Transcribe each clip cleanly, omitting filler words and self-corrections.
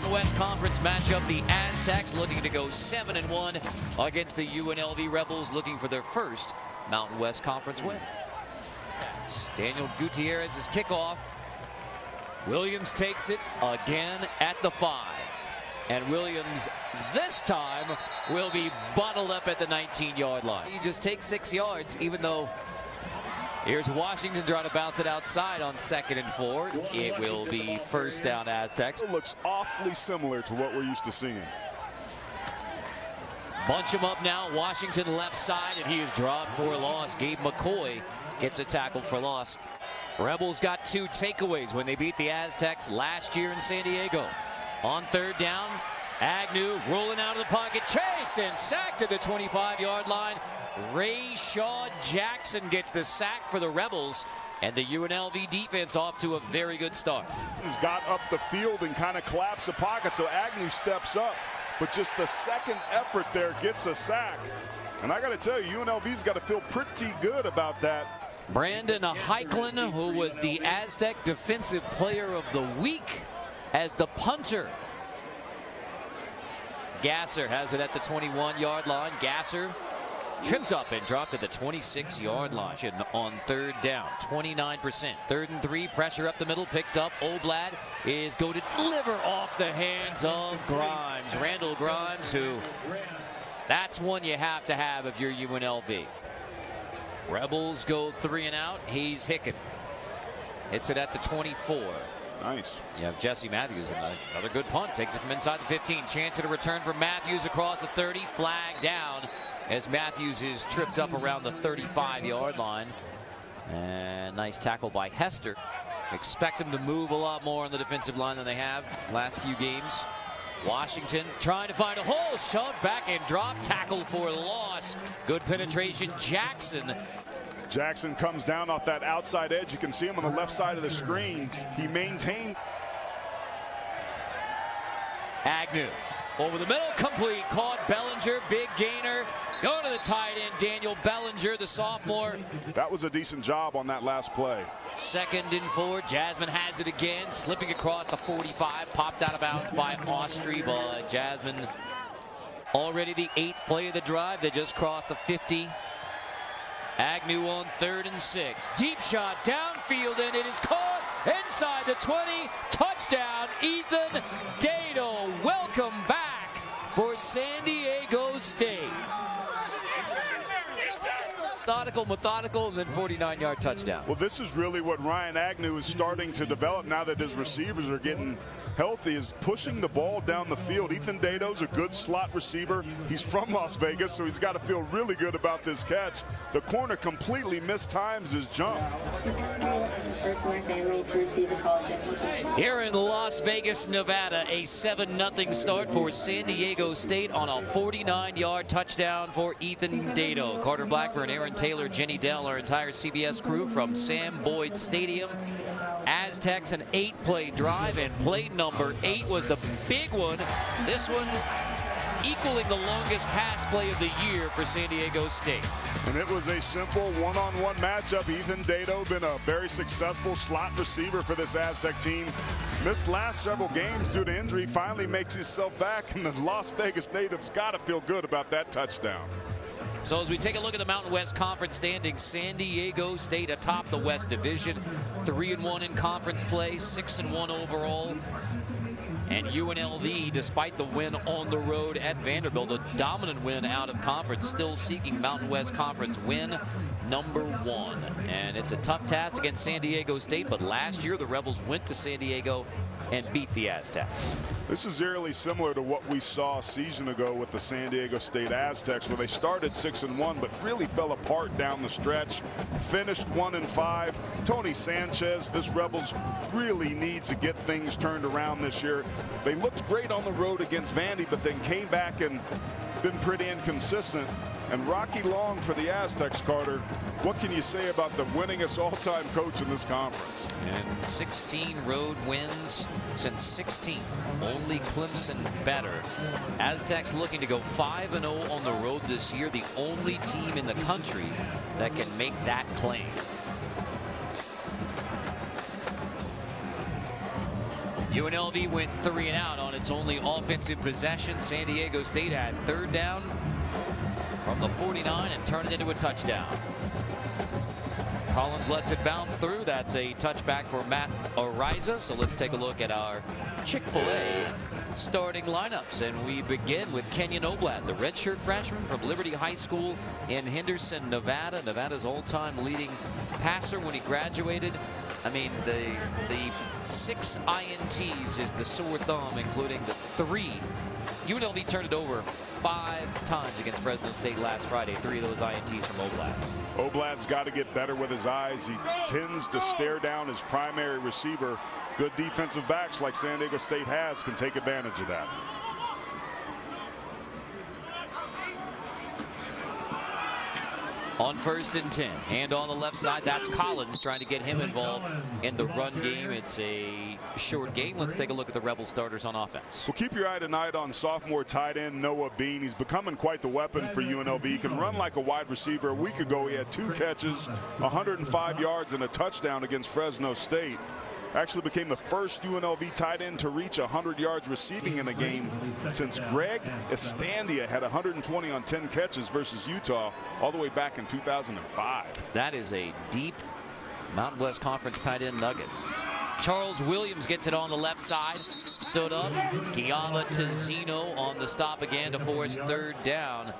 Mountain West Conference matchup. The Aztecs looking to go 7-1 against the UNLV Rebels, looking for their first Mountain West Conference win. Daniel Gutierrez's kickoff. Williams takes it again at the 5. And Williams this time will be bottled up at the 19-yard line. He just takes 6 yards, even though here's Washington trying to bounce it outside on 2nd and 4. It will be first down Aztecs. It looks awfully similar to what we're used to seeing. Bunch him up now. Washington left side, and he is dropped for a loss. Gabe McCoy gets a tackle for loss. Rebels got 2 takeaways when they beat the Aztecs last year in San Diego. On 3rd down, Agnew rolling out of the pocket, chased and sacked at the 25-yard line. Rayshaw Jackson gets the sack for the Rebels, and the UNLV defense off to a very good start. He's got up the field and kind of collapsed the pocket, so Agnew steps up. But just the second effort there gets a sack. And I got to tell you, UNLV's got to feel pretty good about that. Brandon Heiklin, who was the Aztec Defensive Player of the Week as the punter. Gasser has it at the 21-yard line. Gasser tripped up and dropped at the 26-yard line on 3rd down. 29%. 3rd and 3, pressure up the middle, picked up. Oblad is going to deliver off the hands of Grimes. Randall Grimes, who that's one you have to have if you're UNLV. Rebels go 3 and out. He's Hicken. Hits it at the 24. Nice. You have Jesse Matthews, and another good punt. Takes it from inside the 15. Chance at a return for Matthews across the 30. Flag down as Matthews is tripped up around the 35-yard line. And nice tackle by Hester. Expect them to move a lot more on the defensive line than they have last few games. Washington trying to find a hole, shoved back and dropped, tackle for loss. Good penetration. Jackson comes down off that outside edge. You can see him on the left side of the screen. He maintained. Agnew over the middle, complete, caught. Bellinger, big gainer. Go to the tight end, Daniel Bellinger, the sophomore. That was a decent job on that last play. 2nd and 4. Jasmine has it again, slipping across the 45, popped out of bounds by Austri, but Jasmine already the 8th play of the drive. They just crossed the 50. Agnew on 3rd and 6. Deep shot downfield, and it is caught inside the 20. Touchdown, Ethan Dado. Welcome back for San Diego State. Methodical, and then 49-yard touchdown. Well, this is really what Ryan Agnew is starting to develop now that his receivers are getting healthy, is pushing the ball down the field. Ethan Dado's a good slot receiver. He's from Las Vegas, so he's got to feel really good about this catch. The corner completely mistimes his jump. Here in Las Vegas, Nevada, a 7-0 start for San Diego State on a 49-yard touchdown for Ethan Dado. Carter Blackburn, Aaron Taylor, Jenny Dell, our entire CBS crew from Sam Boyd Stadium. Aztecs an 8-play drive, and play number 8 was the big one. This one equaling the longest pass play of the year for San Diego State. And it was a simple one-on-one matchup. Ethan Dado, been a very successful slot receiver for this Aztec team. Missed last several games due to injury, finally makes himself back, and the Las Vegas natives got to feel good about that touchdown. So as we take a look at the Mountain West Conference standings, San Diego State atop the West Division, 3-1 in conference play, 6-1 overall. And UNLV, despite the win on the road at Vanderbilt, a dominant win out of conference, still seeking Mountain West Conference win number 1. And it's a tough task against San Diego State, but last year the Rebels went to San Diego and beat the Aztecs. This is eerily similar to what we saw a season ago with the San Diego State Aztecs, where they started 6-1 but really fell apart down the stretch. Finished 1-5. Tony Sanchez, this Rebels really needs to get things turned around this year. They looked great on the road against Vandy, but then came back and been pretty inconsistent. And Rocky Long for the Aztecs, Carter. What can you say about the winningest all-time coach in this conference? And 16 road wins since 16. Only Clemson better. Aztecs looking to go 5-0 on the road this year. The only team in the country that can make that claim. UNLV went 3 and out on its only offensive possession. San Diego State had 3rd down from the 49 and turned it into a touchdown. Collins lets it bounce through. That's a touchback for Matt Ariza. So let's take a look at our Chick-fil-A starting lineups. And we begin with Kenyon Oblad, the redshirt freshman from Liberty High School in Henderson, Nevada. Nevada's all-time leading passer when he graduated. I mean, the 6 INTs is the sore thumb, including the 3. UNLV turned it over 5 times against Fresno State last Friday. 3 of those INTs from Oblad. Oblad's got to get better with his eyes. He tends to stare down his primary receiver. Good defensive backs like San Diego State has can take advantage of that. On 1st and 10, and on the left side, that's Collins trying to get him involved in the run game. It's a short game. Let's take a look at the Rebel starters on offense. Well, keep your eye tonight on sophomore tight end Noah Bean. He's becoming quite the weapon for UNLV. He can run like a wide receiver. A week ago, he had 2 catches, 105 yards, and a touchdown against Fresno State. Actually became the first UNLV tight end to reach 100 yards receiving in a game since Greg Estandia had 120 on 10 catches versus Utah all the way back in 2005. That is a deep Mountain West Conference tight end nugget. Charles Williams gets it on the left side. Stood up. Giava Tizino on the stop again to force 3rd down.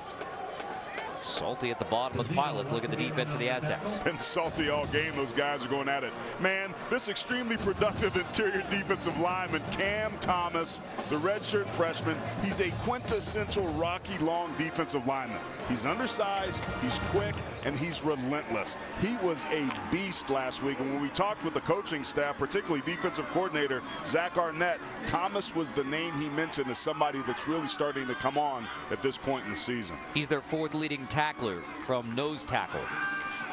Salty at the bottom of the pile. Let's look at the defense for the Aztecs. Been salty all game. Those guys are going at it. Man, this extremely productive interior defensive lineman, Cam Thomas, the redshirt freshman, he's a quintessential Rocky Long defensive lineman. He's undersized, he's quick, and he's relentless. He was a beast last week. And when we talked with the coaching staff, particularly defensive coordinator Zach Arnett, Thomas was the name he mentioned as somebody that's really starting to come on at this point in the season. He's their 4th leading tackler from nose tackle.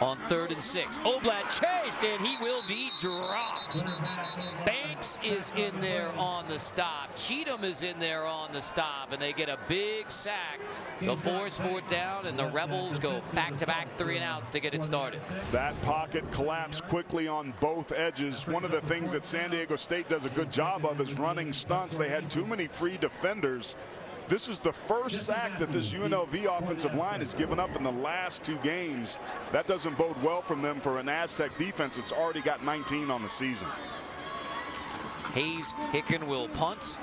On 3rd and 6, Oblad chased, and he will be dropped. Banks is in there on the stop. Cheatham is in there on the stop, and they get a big sack to force 4th down, and the Rebels go back-to-back 3 and outs to get it started. That pocket collapsed quickly on both edges. One of the things that San Diego State does a good job of is running stunts. They had too many free defenders. This is the first sack that this UNLV offensive line has given up in the last 2 games. That doesn't bode well from them for an Aztec defense that's already got 19 on the season. Hayes Hicken will punt.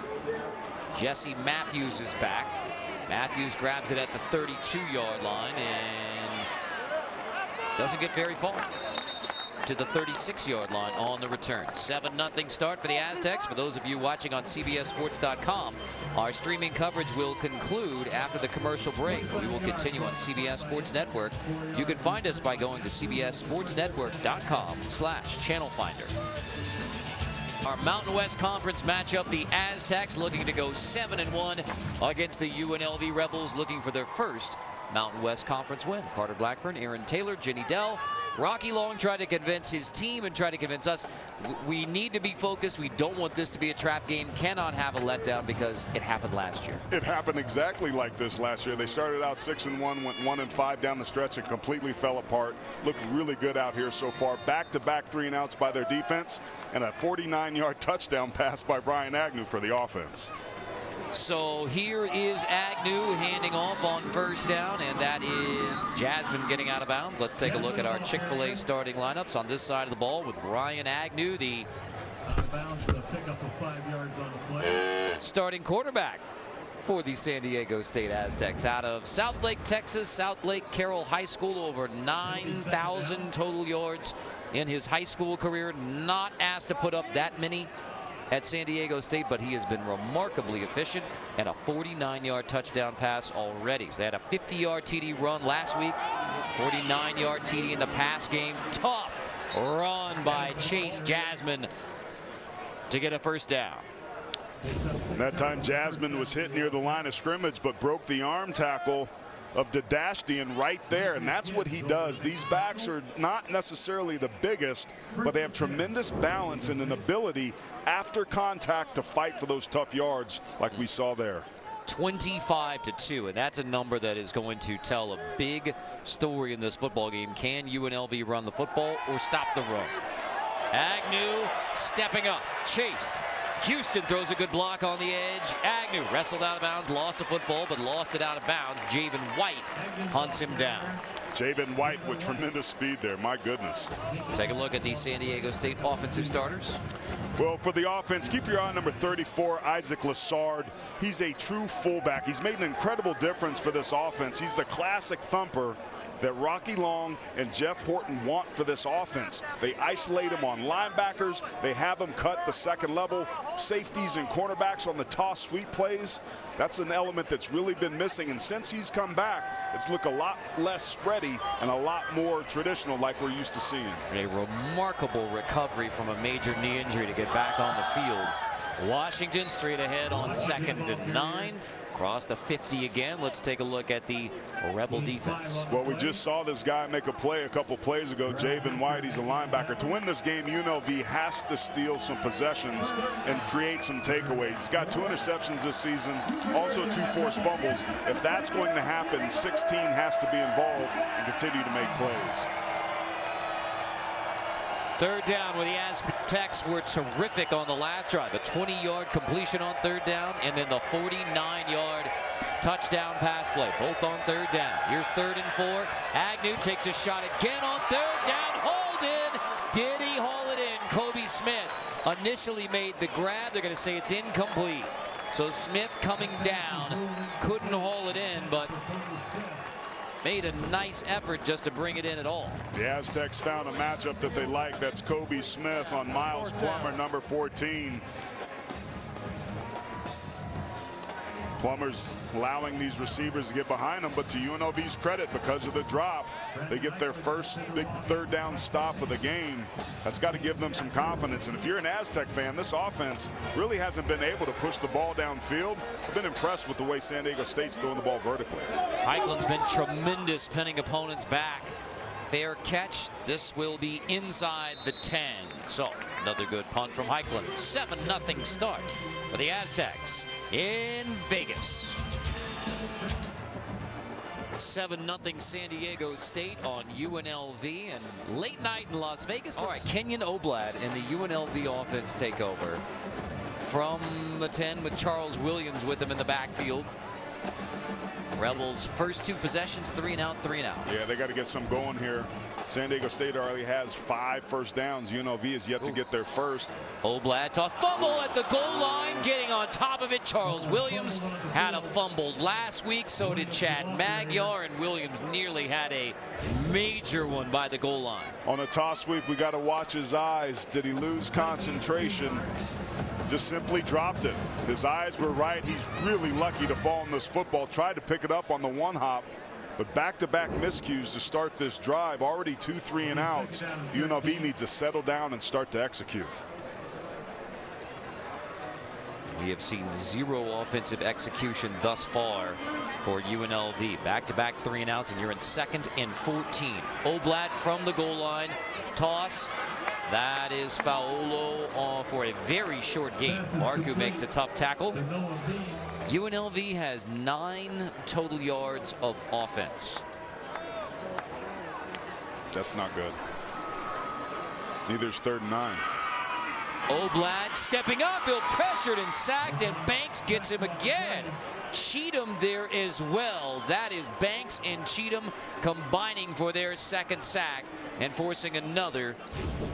Jesse Matthews is back. Matthews grabs it at the 32-yard line and doesn't get very far. To the 36-yard line on the return. 7-0 start for the Aztecs. For those of you watching on CBSSports.com, our streaming coverage will conclude after the commercial break. We will continue on CBS Sports Network. You can find us by going to CBSSportsNetwork.com/channel finder. Our Mountain West Conference matchup, the Aztecs looking to go 7-1 against the UNLV Rebels, looking for their first Mountain West Conference win. Carter Blackburn, Aaron Taylor, Jenny Dell. Rocky Long tried to convince his team and tried to convince us we need to be focused. We don't want this to be a trap game. Cannot have a letdown because it happened last year. It happened exactly like this last year. They started out 6-1, went 1-5 down the stretch and completely fell apart. Looked really good out here so far. Back-to-back 3 and outs by their defense and a 49-yard touchdown pass by Ryan Agnew for the offense. So here is Agnew handing off on 1st down, and that is Jasmine getting out of bounds. Let's take a look at our Chick-fil-A starting lineups on this side of the ball with Ryan Agnew, the starting quarterback for the San Diego State Aztecs. Out of Southlake, Texas, Southlake Carroll High School, over 9,000 total yards in his high school career. Not asked to put up that many at San Diego State, but he has been remarkably efficient, and a 49-yard touchdown pass already. So they had a 50-yard TD run last week, 49-yard TD in the pass game. Tough run by Chase Jasmine to get a 1st down. That time Jasmine was hit near the line of scrimmage but broke the arm tackle of Dadashtian right there, and that's what he does. These backs are not necessarily the biggest, but they have tremendous balance and an ability after contact to fight for those tough yards like we saw there. 25-2, and that's a number that is going to tell a big story in this football game. Can UNLV run the football or stop the run? Agnew stepping up, chased, Houston throws a good block on the edge. Agnew wrestled out of bounds, lost the football, but lost it out of bounds. Javen White hunts him down. Javen White with tremendous speed there. My goodness. Take a look at the San Diego State offensive starters. Well, for the offense, keep your eye on number 34, Isaac Lassard. He's a true fullback. He's made an incredible difference for this offense. He's the classic thumper that Rocky Long and Jeff Horton want for this offense. They isolate him on linebackers. They have him cut the second level. Safeties and cornerbacks on the toss sweep plays. That's an element that's really been missing. And since he's come back, it's looked a lot less spready and a lot more traditional like we're used to seeing. A remarkable recovery from a major knee injury to get back on the field. Washington straight ahead on 2nd and 9. Across the 50 again. Let's take a look at the Rebel defense. Well, we just saw this guy make a play a couple plays ago. Javen White, he's a linebacker. To win this game, UNLV has to steal some possessions and create some takeaways. He's got 2 interceptions this season, also 2 forced fumbles. If that's going to happen, 16 has to be involved and continue to make plays. 3rd down, where the Aztecs were terrific on the last drive. A 20-yard completion on 3rd down, and then the 49-yard touchdown pass play, both on 3rd down. Here's 3rd and 4. Agnew takes a shot again on 3rd down. Hauled in. Did he haul it in? Kobe Smith initially made the grab. They're going to say it's incomplete. So Smith coming down, couldn't haul it in, but made a nice effort just to bring it in at all. The Aztecs found a matchup that they like. That's Kobe Smith on Miles Plummer, number 14. Plummer's allowing these receivers to get behind him, but to UNLV's credit, because of the drop, they get their first big 3rd down stop of the game. That's got to give them some confidence. And if you're an Aztec fan, this offense really hasn't been able to push the ball downfield. I've been impressed with the way San Diego State's throwing the ball vertically. Heiklen's been tremendous pinning opponents back. Fair catch. This will be inside the 10. So another good punt from Heiklen. 7-0 start for the Aztecs in Vegas. 7-0 San Diego State on UNLV, and late night in Las Vegas. All right, Kenyon Oblad and the UNLV offense take over from the 10 with Charles Williams with them in the backfield. Rebels first 2 possessions, 3 and out, 3 and out. Yeah, they got to get some going here. San Diego State already has 5 first downs. UNLV is yet to get their first. Oblad toss, fumble at the goal line, getting on top of it. Charles Williams had a fumble last week, so did Chad Magyar, and Williams nearly had a major one by the goal line. On a toss sweep, we got to watch his eyes. Did he lose concentration? Just simply dropped it. His eyes were right. He's really lucky to fall on this football. Tried to pick it up on the 1-hop, but back-to-back miscues to start this drive. Already 2 3 and outs. UNLV needs to settle down and start to execute. We have seen 0 offensive execution thus far for UNLV. Back-to-back 3 and outs, and you're in 2nd and 14. Oblad from the goal line. Toss. That is Faolo for a very short gain. Marku makes a tough tackle. UNLV has 9 total yards of offense. That's not good. Neither's 3rd and 9. Oblad stepping up. He'll pressured and sacked, and Banks gets him again. Cheatham there as well. That is Banks and Cheatham combining for their 2nd sack and forcing another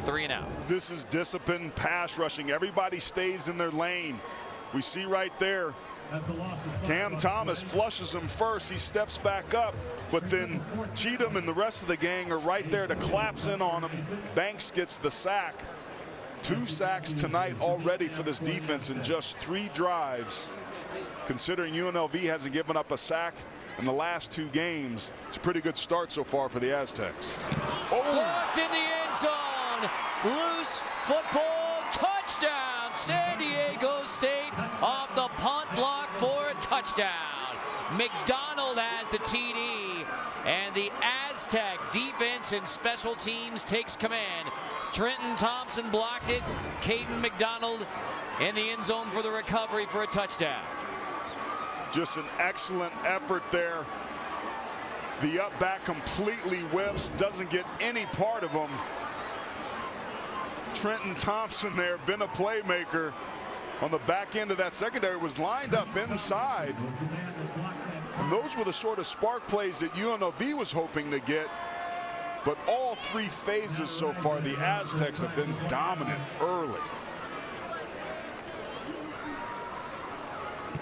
3 and out. This is disciplined pass rushing. Everybody stays in their lane. We see right there, Cam Thomas flushes him first. He steps back up, but then Cheatham and the rest of the gang are right there to collapse in on him. Banks gets the sack. 2 sacks tonight already for this defense in just 3 drives. Considering UNLV hasn't given up a sack in the last 2 games, it's a pretty good start so far for the Aztecs. Blocked in the end zone. Loose football, touchdown. San Diego State off the punt block for a touchdown. McDonald has the TD, and the Aztec defense and special teams takes command. Trenton Thompson blocked it. Caden McDonald in the end zone for the recovery for a touchdown. Just an excellent effort there. The up back completely whiffs, doesn't get any part of him. Trenton Thompson there, been a playmaker. on the back end of that secondary was lined up inside. And those were the sort of spark plays that UNLV was hoping to get. But all three phases so far, the Aztecs have been dominant early.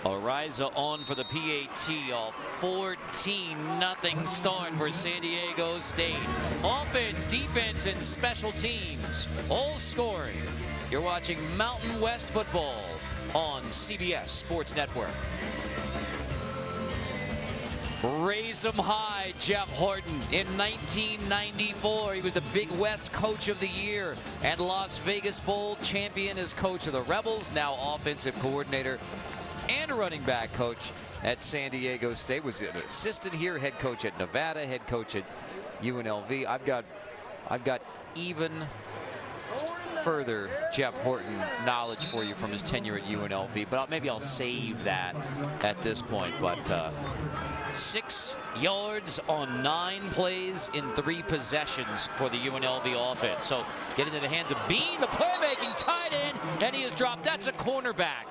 Ariza on for the PAT. A 14-0 start for San Diego State. Offense, defense, and special teams all scoring. You're watching Mountain West football on CBS Sports Network. Raise 'em high, Jeff Horton. In 1994, he was the Big West Coach of the Year and Las Vegas Bowl champion as coach of the Rebels, now offensive coordinator and running back coach at San Diego State. Was an assistant here, head coach at Nevada, head coach at UNLV. I've got even further Jeff Horton knowledge for you from his tenure at UNLV, but maybe I'll save that at this point. But 6 yards on 9 plays in 3 possessions for the UNLV offense. So get into the hands of Bean, the playmaking tight end, and he is dropped. That's a cornerback.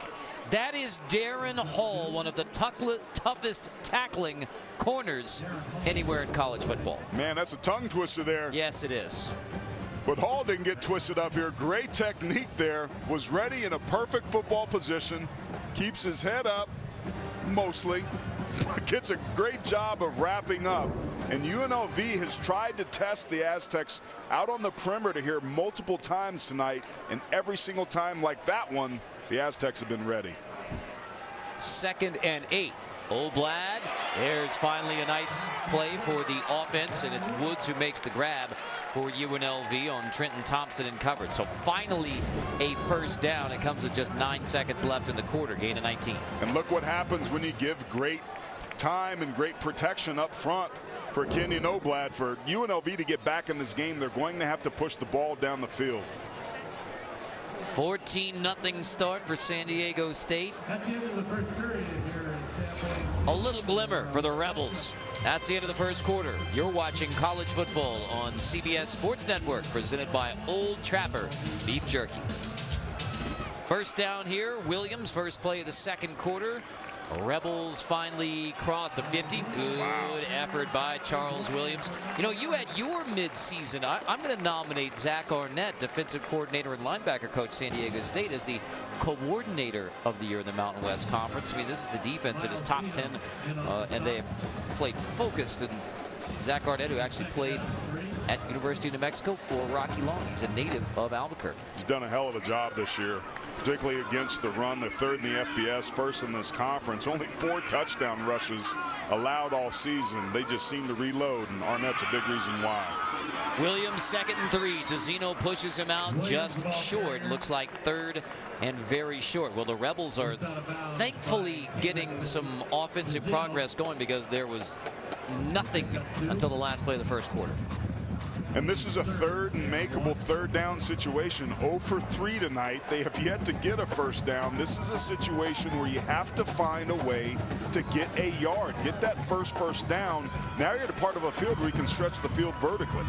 That is Darren Hall, one of the toughest tackling corners anywhere in college football. Man, that's a tongue twister there. Yes, it is. But Hall didn't get twisted up here. Great technique there. Was ready in a perfect football position. Keeps his head up, mostly. Gets a great job of wrapping up. And UNLV has tried to test the Aztecs out on the perimeter here multiple times tonight. And every single time like that one, the Aztecs have been ready. 2nd and 8. Oblad. There's finally a nice play for the offense, and it's Woods who makes the grab for UNLV on Trenton Thompson in coverage. So finally a first down. It comes with just 9 seconds left in the quarter. Gain of 19. And look what happens when you give great time and great protection up front for Kenyon Oblad. For UNLV to get back in this game, they're going to have to push the ball down the field. 14-0 start for San Diego State. A little glimmer for the Rebels. That's the end of the first quarter. You're watching college football on CBS Sports Network, presented by Old Trapper Beef Jerky. First down here, Williams, first play of the second quarter. Rebels finally crossed the 50. Good effort by Charles Williams. You know, you had your midseason. I'm going to nominate Zach Arnett, defensive coordinator and linebacker coach, San Diego State, as the coordinator of the year in the Mountain West Conference. I mean, this is a defense that is top 10, and they have played focused. And Zach Arnett, who actually played at University of New Mexico for Rocky Long. He's a native of Albuquerque. He's done a hell of a job this year, particularly against the run. They're 3rd in the FBS, 1st in this conference. Only 4 touchdown rushes allowed all season. They just seem to reload, and Arnett's a big reason why. Williams 2nd and 3. Tizino pushes him out just short. Looks like 3rd and very short. Well, the Rebels are thankfully getting some offensive progress going, because there was nothing until the last play of the first quarter. And this is a 3rd and makeable 3rd down situation. 0 for 3 tonight. They have yet to get a first down. This is a situation where you have to find a way to get a yard, get that first down. Now you're at a part of a field where you can stretch the field vertically.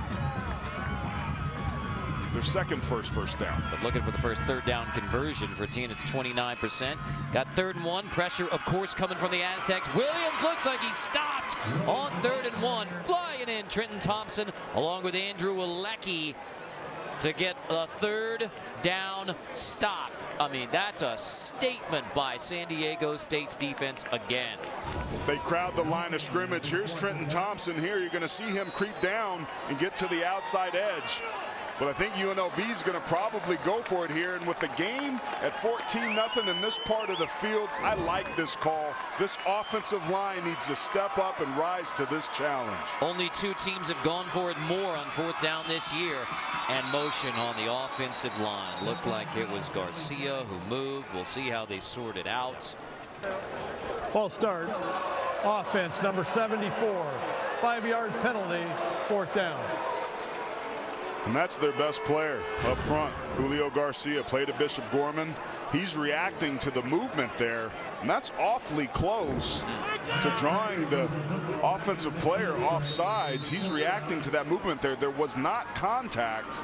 Their second first down. But looking for the first 3rd down conversion for a team. It's 29%. Got 3rd and 1. Pressure, of course, coming from the Aztecs. Williams looks like he's stopped on 3rd and 1. Flying in Trenton Thompson along with Andrew Alecki to get a 3rd down stop. I mean, that's a statement by San Diego State's defense again. They crowd the line of scrimmage. Here's Trenton Thompson here. You're going to see him creep down and get to the outside edge. But I think UNLV is going to probably go for it here. And with the game at 14-0 in this part of the field, I like this call. This offensive line needs to step up and rise to this challenge. Only 2 teams have gone for it more on 4th down this year. And motion on the offensive line. Looked like it was Garcia who moved. We'll see how they sort it out. False start. Offense number 74. 5-yard penalty. 4th down. And that's their best player up front. Julio Garcia played at Bishop Gorman. He's reacting to the movement there, and that's awfully close to drawing the offensive player off sides. He's reacting to that movement there. There was not contact.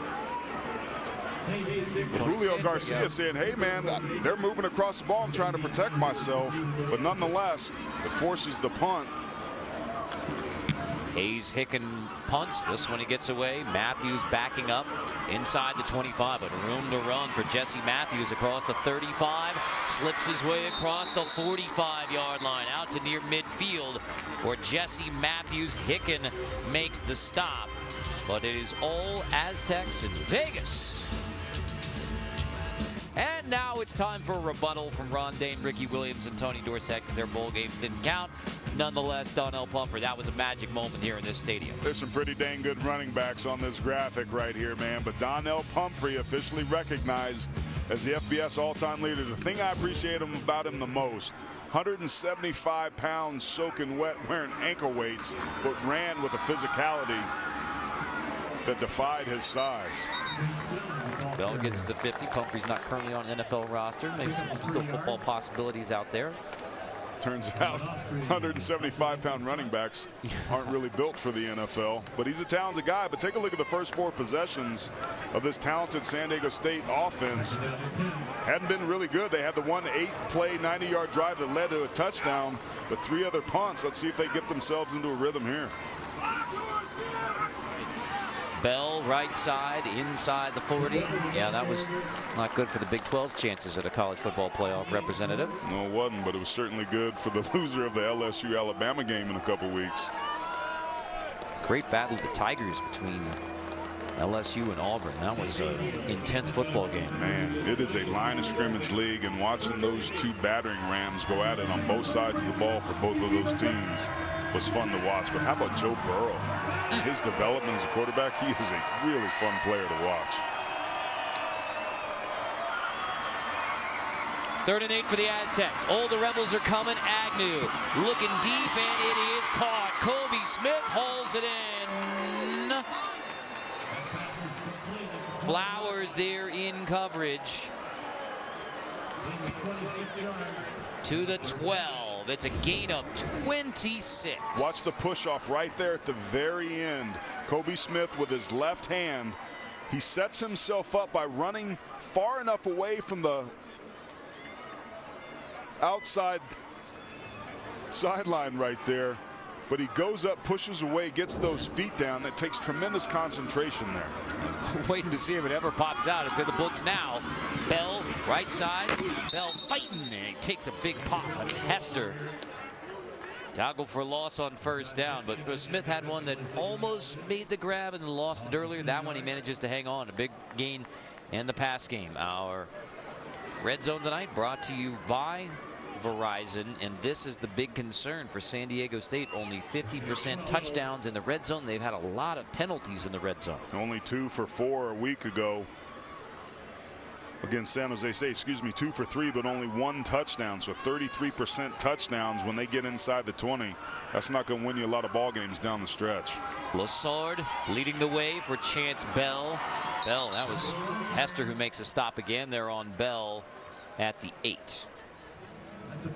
Julio Garcia saying, hey man, they're moving across the ball. I'm trying to protect myself. But nonetheless, it forces the punt. Hayes Hicken punts. This one he gets away. Matthews backing up inside the 25, but room to run for Jesse Matthews across the 35. Slips his way across the 45-yard line out to near midfield where Jesse Matthews. Hicken makes the stop, but it is all Aztecs in Vegas. And now it's time for a rebuttal from Ron Dane, Ricky Williams, and Tony Dorsett because their bowl games didn't count. Nonetheless, Donnell Pumphrey, that was a magic moment here in this stadium. There's some pretty dang good running backs on this graphic right here, man. But Donnell Pumphrey officially recognized as the FBS all-time leader. The thing I appreciate about him the most, 175 pounds soaking wet, wearing ankle weights, but ran with a physicality that defied his size. Bell gets the 50. Pumphrey's not currently on an NFL roster. Maybe some still football possibilities out there. Turns out 175-pound running backs aren't really built for the NFL, but he's a talented guy. But take a look at the first 4 possessions of this talented San Diego State offense. Hadn't been really good. They had the one 8-play 90-yard drive that led to a touchdown, but 3 other punts. Let's see if they get themselves into a rhythm here. Bell right side inside the 40. Yeah, that was not good for the Big 12's chances at a college football playoff representative. No, it wasn't, but it was certainly good for the loser of the LSU-Alabama game in a couple weeks. Great battle of the Tigers between LSU and Auburn. That was an intense football game. Man, it is a line of scrimmage league, and watching those 2 battering rams go at it on both sides of the ball for both of those teams was fun to watch. But how about Joe Burrow? His development as a quarterback, he is a really fun player to watch. 3rd and 8 for the Aztecs. All the Rebels are coming. Agnew looking deep, and it is caught. Kobe Smith hauls it in. Flowers there in coverage. To the 12. It's a gain of 26. Watch the push off right there at the very end. Kobe Smith with his left hand. He sets himself up by running far enough away from the outside sideline right there. But he goes up, pushes away, gets those feet down. That takes tremendous concentration there. Waiting to see if it ever pops out. It's in the books now. Bell, right side. Bell fighting, and he takes a big pop. And Hester tackled for loss on 1st down. But Smith had one that almost made the grab and lost it earlier. That one he manages to hang on. A big gain in the pass game. Our Red Zone tonight brought to you by Verizon, and this is the big concern for San Diego State. Only 50% touchdowns in the red zone. They've had a lot of penalties in the red zone. Only 2 for 4 a week ago against San Jose State. Excuse me, 2 for 3, but only 1 touchdown. So 33% touchdowns when they get inside the 20. That's not going to win you a lot of ball games down the stretch. Lassard leading the way for Chance Bell. Bell, that was Hester who makes a stop again. They're on Bell at the 8.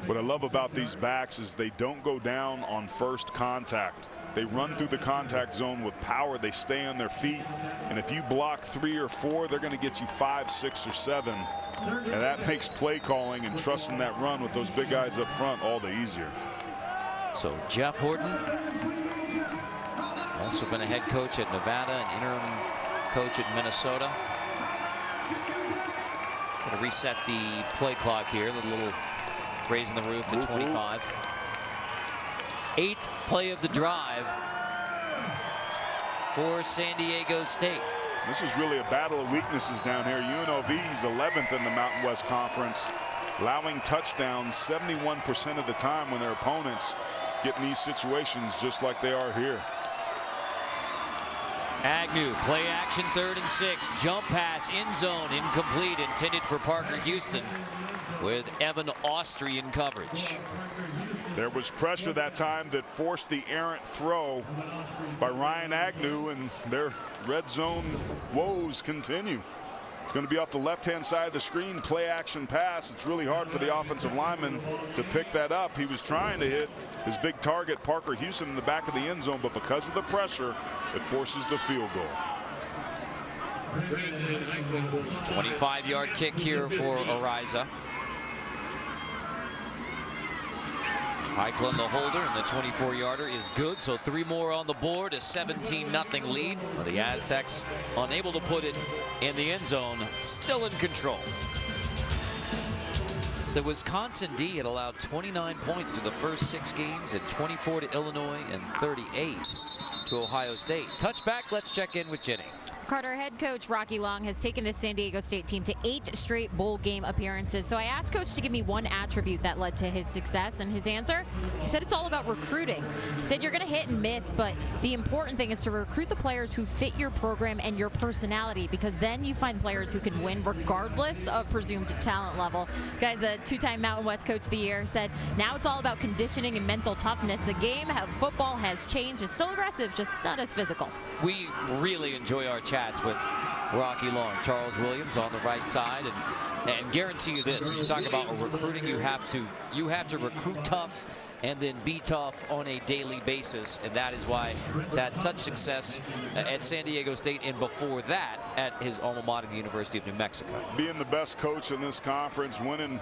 What I love about these backs is they don't go down on first contact. They run through the contact zone with power. They stay on their feet. And if you block 3 or 4, they're going to get you 5, 6, or 7. And that makes play calling and trusting that run with those big guys up front all the easier. So Jeff Horton, also been a head coach at Nevada, an interim coach at Minnesota. Going to reset the play clock here. A little raising the roof to 25. 8th play of the drive for San Diego State. This is really a battle of weaknesses down here. UNLV is 11th in the Mountain West Conference, allowing touchdowns 71% of the time when their opponents get in these situations just like they are here. Agnew, play action, 3rd and 6. Jump pass, end zone, incomplete, intended for Parker Houston with Evan Austrie in coverage. There was pressure that time that forced the errant throw by Ryan Agnew, and their red zone woes continue. It's going to be off the left-hand side of the screen, play action pass. It's really hard for the offensive lineman to pick that up. He was trying to hit his big target, Parker Houston, in the back of the end zone, but because of the pressure, it forces the field goal. 25-yard kick here for Ariza. Heiklund, the holder, and the 24-yarder is good. So 3 more on the board, a 17-0 lead. Well, the Aztecs unable to put it in the end zone, still in control. The Wisconsin D had allowed 29 points through the first 6 games, and 24 to Illinois and 38 to Ohio State. Touchback, let's check in with Jenny. Carter, head coach Rocky Long has taken the San Diego State team to 8 straight bowl game appearances. So I asked coach to give me one attribute that led to his success, and his answer, he said it's all about recruiting. He said you're going to hit and miss, but the important thing is to recruit the players who fit your program and your personality, because then you find players who can win regardless of presumed talent level. Guys, a 2-time Mountain West Coach of the Year, said now it's all about conditioning and mental toughness. The game of football has changed. It's still aggressive, just not as physical. We really enjoy our chats with Rocky Long. Charles Williams on the right side, and guarantee you this: when you talk about recruiting, you have to recruit tough and then be tough on a daily basis, and that is why he's had such success at San Diego State, and before that at his alma mater, the University of New Mexico. Being the best coach in this conference, winning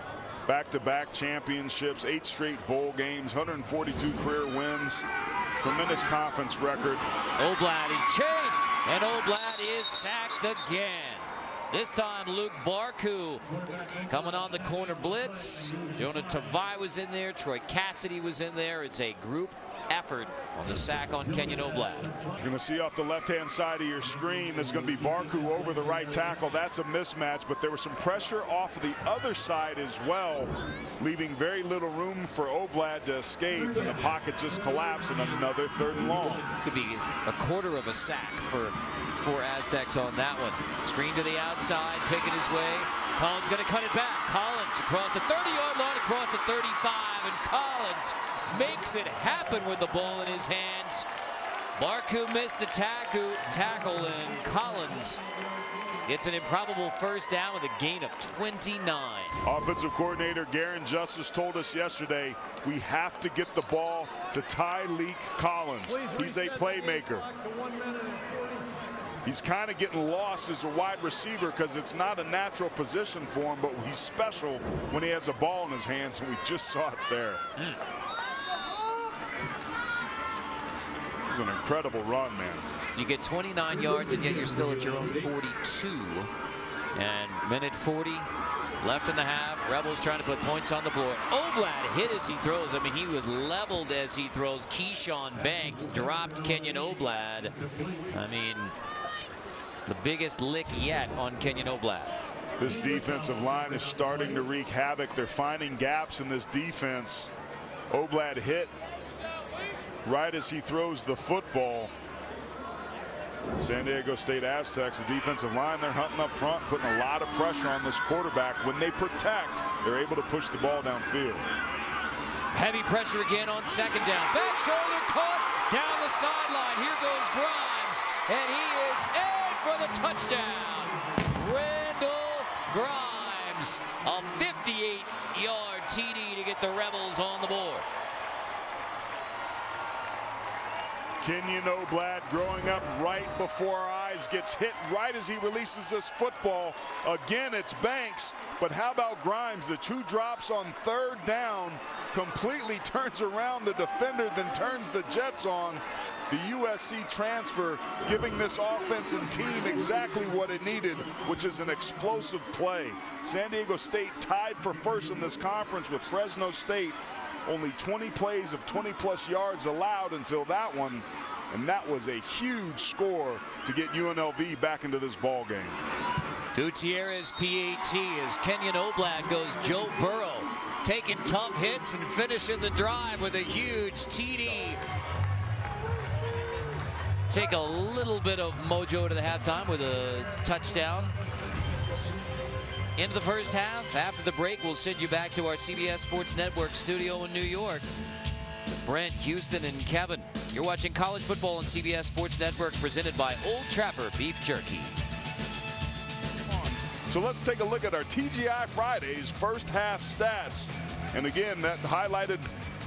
back-to-back championships, 8 straight bowl games, 142 career wins. Tremendous conference record. Oblad is chased, and Oblad is sacked again. This time Luke Barku coming on the corner blitz. Jonah Tavai was in there. Troy Cassidy was in there. It's a group effort on the sack on Kenyon Oblad. You're going to see off the left-hand side of your screen, there's going to be Barku over the right tackle. That's a mismatch, but there was some pressure off the other side as well, leaving very little room for Oblad to escape, and the pocket just collapsed, and another 3rd and long. Could be a quarter of a sack for Aztecs on that one. Screen to the outside, picking his way. Collins going to cut it back. Collins across the 30-yard line, across the 35, and Collins makes it happen with the ball in his hands. Barku missed the tackle, and Collins gets an improbable first down with a gain of 29. Offensive coordinator Garen Justice told us yesterday, we have to get the ball to Tyleek Collins. He's a playmaker. He's kind of getting lost as a wide receiver because it's not a natural position for him, but he's special when he has a ball in his hands, and we just saw it there. It was an incredible run, man. You get 29 yards, and yet you're still at your own 42. And minute 40 left in the half. Rebels trying to put points on the board. Oblad hit as he throws. I mean, he was leveled as he throws. Keyshawn Banks dropped Kenyon Oblad. I mean, the biggest lick yet on Kenyon Oblad. This defensive line is starting to wreak havoc. They're finding gaps in this defense. Oblad hit right as he throws the football. San Diego State Aztecs, the defensive line, they're hunting up front, putting a lot of pressure on this quarterback. When they protect, they're able to push the ball downfield. Heavy pressure again on 2nd down. Back shoulder caught down the sideline. Here goes Grimes, and he is in for the touchdown. Randall Grimes, a 58-yard TD to get the Rebels on the board. Kenyon Oblad, growing up right before our eyes, gets hit right as he releases this football. Again, it's Banks, but how about Grimes? The 2 drops on 3rd down, completely turns around the defender, then turns the Jets on. The USC transfer giving this offense and team exactly what it needed, which is an explosive play. San Diego State tied for 1st in this conference with Fresno State. Only 20 plays of 20-plus yards allowed until that one, and that was a huge score to get UNLV back into this ball game. Gutierrez PAT as Kenyon Oblad goes Joe Burrow, taking tough hits and finishing the drive with a huge TD. Take a little bit of mojo to the halftime with a touchdown. Into the first half. After the break, we'll send you back to our CBS Sports Network studio in New York. Brent, Houston, and Kevin. You're watching college football on CBS Sports Network, presented by Old Trapper Beef Jerky. So let's take a look at our TGI Fridays first half stats. And again, that highlighted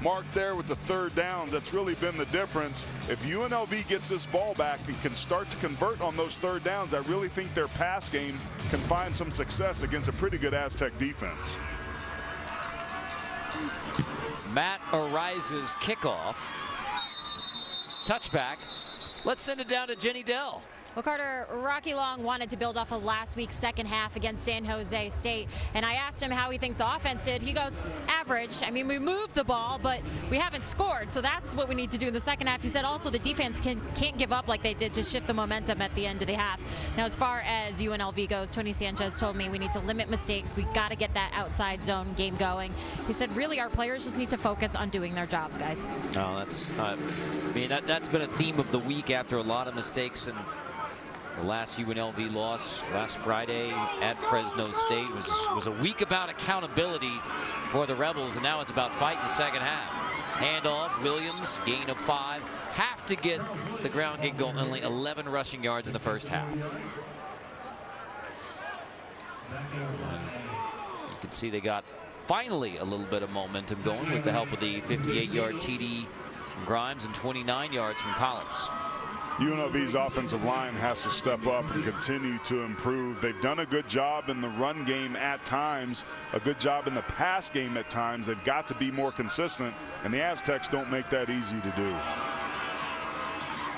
mark there with the third downs. That's really been the difference. If UNLV gets this ball back and can start to convert on those third downs, I really think their pass game can find some success against a pretty good Aztec defense. Matt Ariza's kickoff. Touchback. Let's send it down to Jenny Dell. Well, Carter, Rocky Long wanted to build off of last week's second half against San Jose State, and I asked him how he thinks the offense did. He goes, average. I mean, we moved the ball, but we haven't scored, so that's what we need to do in the second half. He said also the defense can't give up like they did to shift the momentum at the end of the half. Now, as far as UNLV goes, Tony Sanchez told me we need to limit mistakes. We got to get that outside zone game going. He said, really, our players just need to focus on doing their jobs, guys. Oh, that's, I mean, that's been a theme of the week after a lot of mistakes. And the last UNLV loss last Friday at Fresno State was a week about accountability for the Rebels, and now it's about fight in the second half. Handoff, Williams, gain of 5. Have to get the ground game going. Only 11 rushing yards in the first half. You can see they got finally a little bit of momentum going with the help of the 58-yard TD from Grimes and 29 yards from Collins. UNLV's offensive line has to step up and continue to improve. They've done a good job in the run game at times, a good job in the pass game at times. They've got to be more consistent, and the Aztecs don't make that easy to do.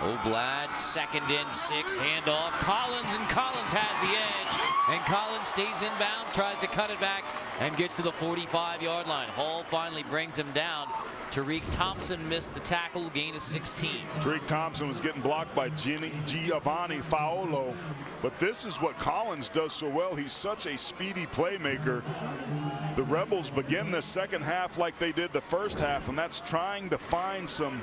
Oblad, 2nd and 6, handoff. Collins, and Collins has the edge. And Collins stays inbound, tries to cut it back, and gets to the 45-yard line. Hall finally brings him down. Tariq Thompson missed the tackle, gain of 16. Tariq Thompson was getting blocked by Giovanni Faolo, but this is what Collins does so well. He's such a speedy playmaker. The Rebels begin the second half like they did the first half, and that's trying to find some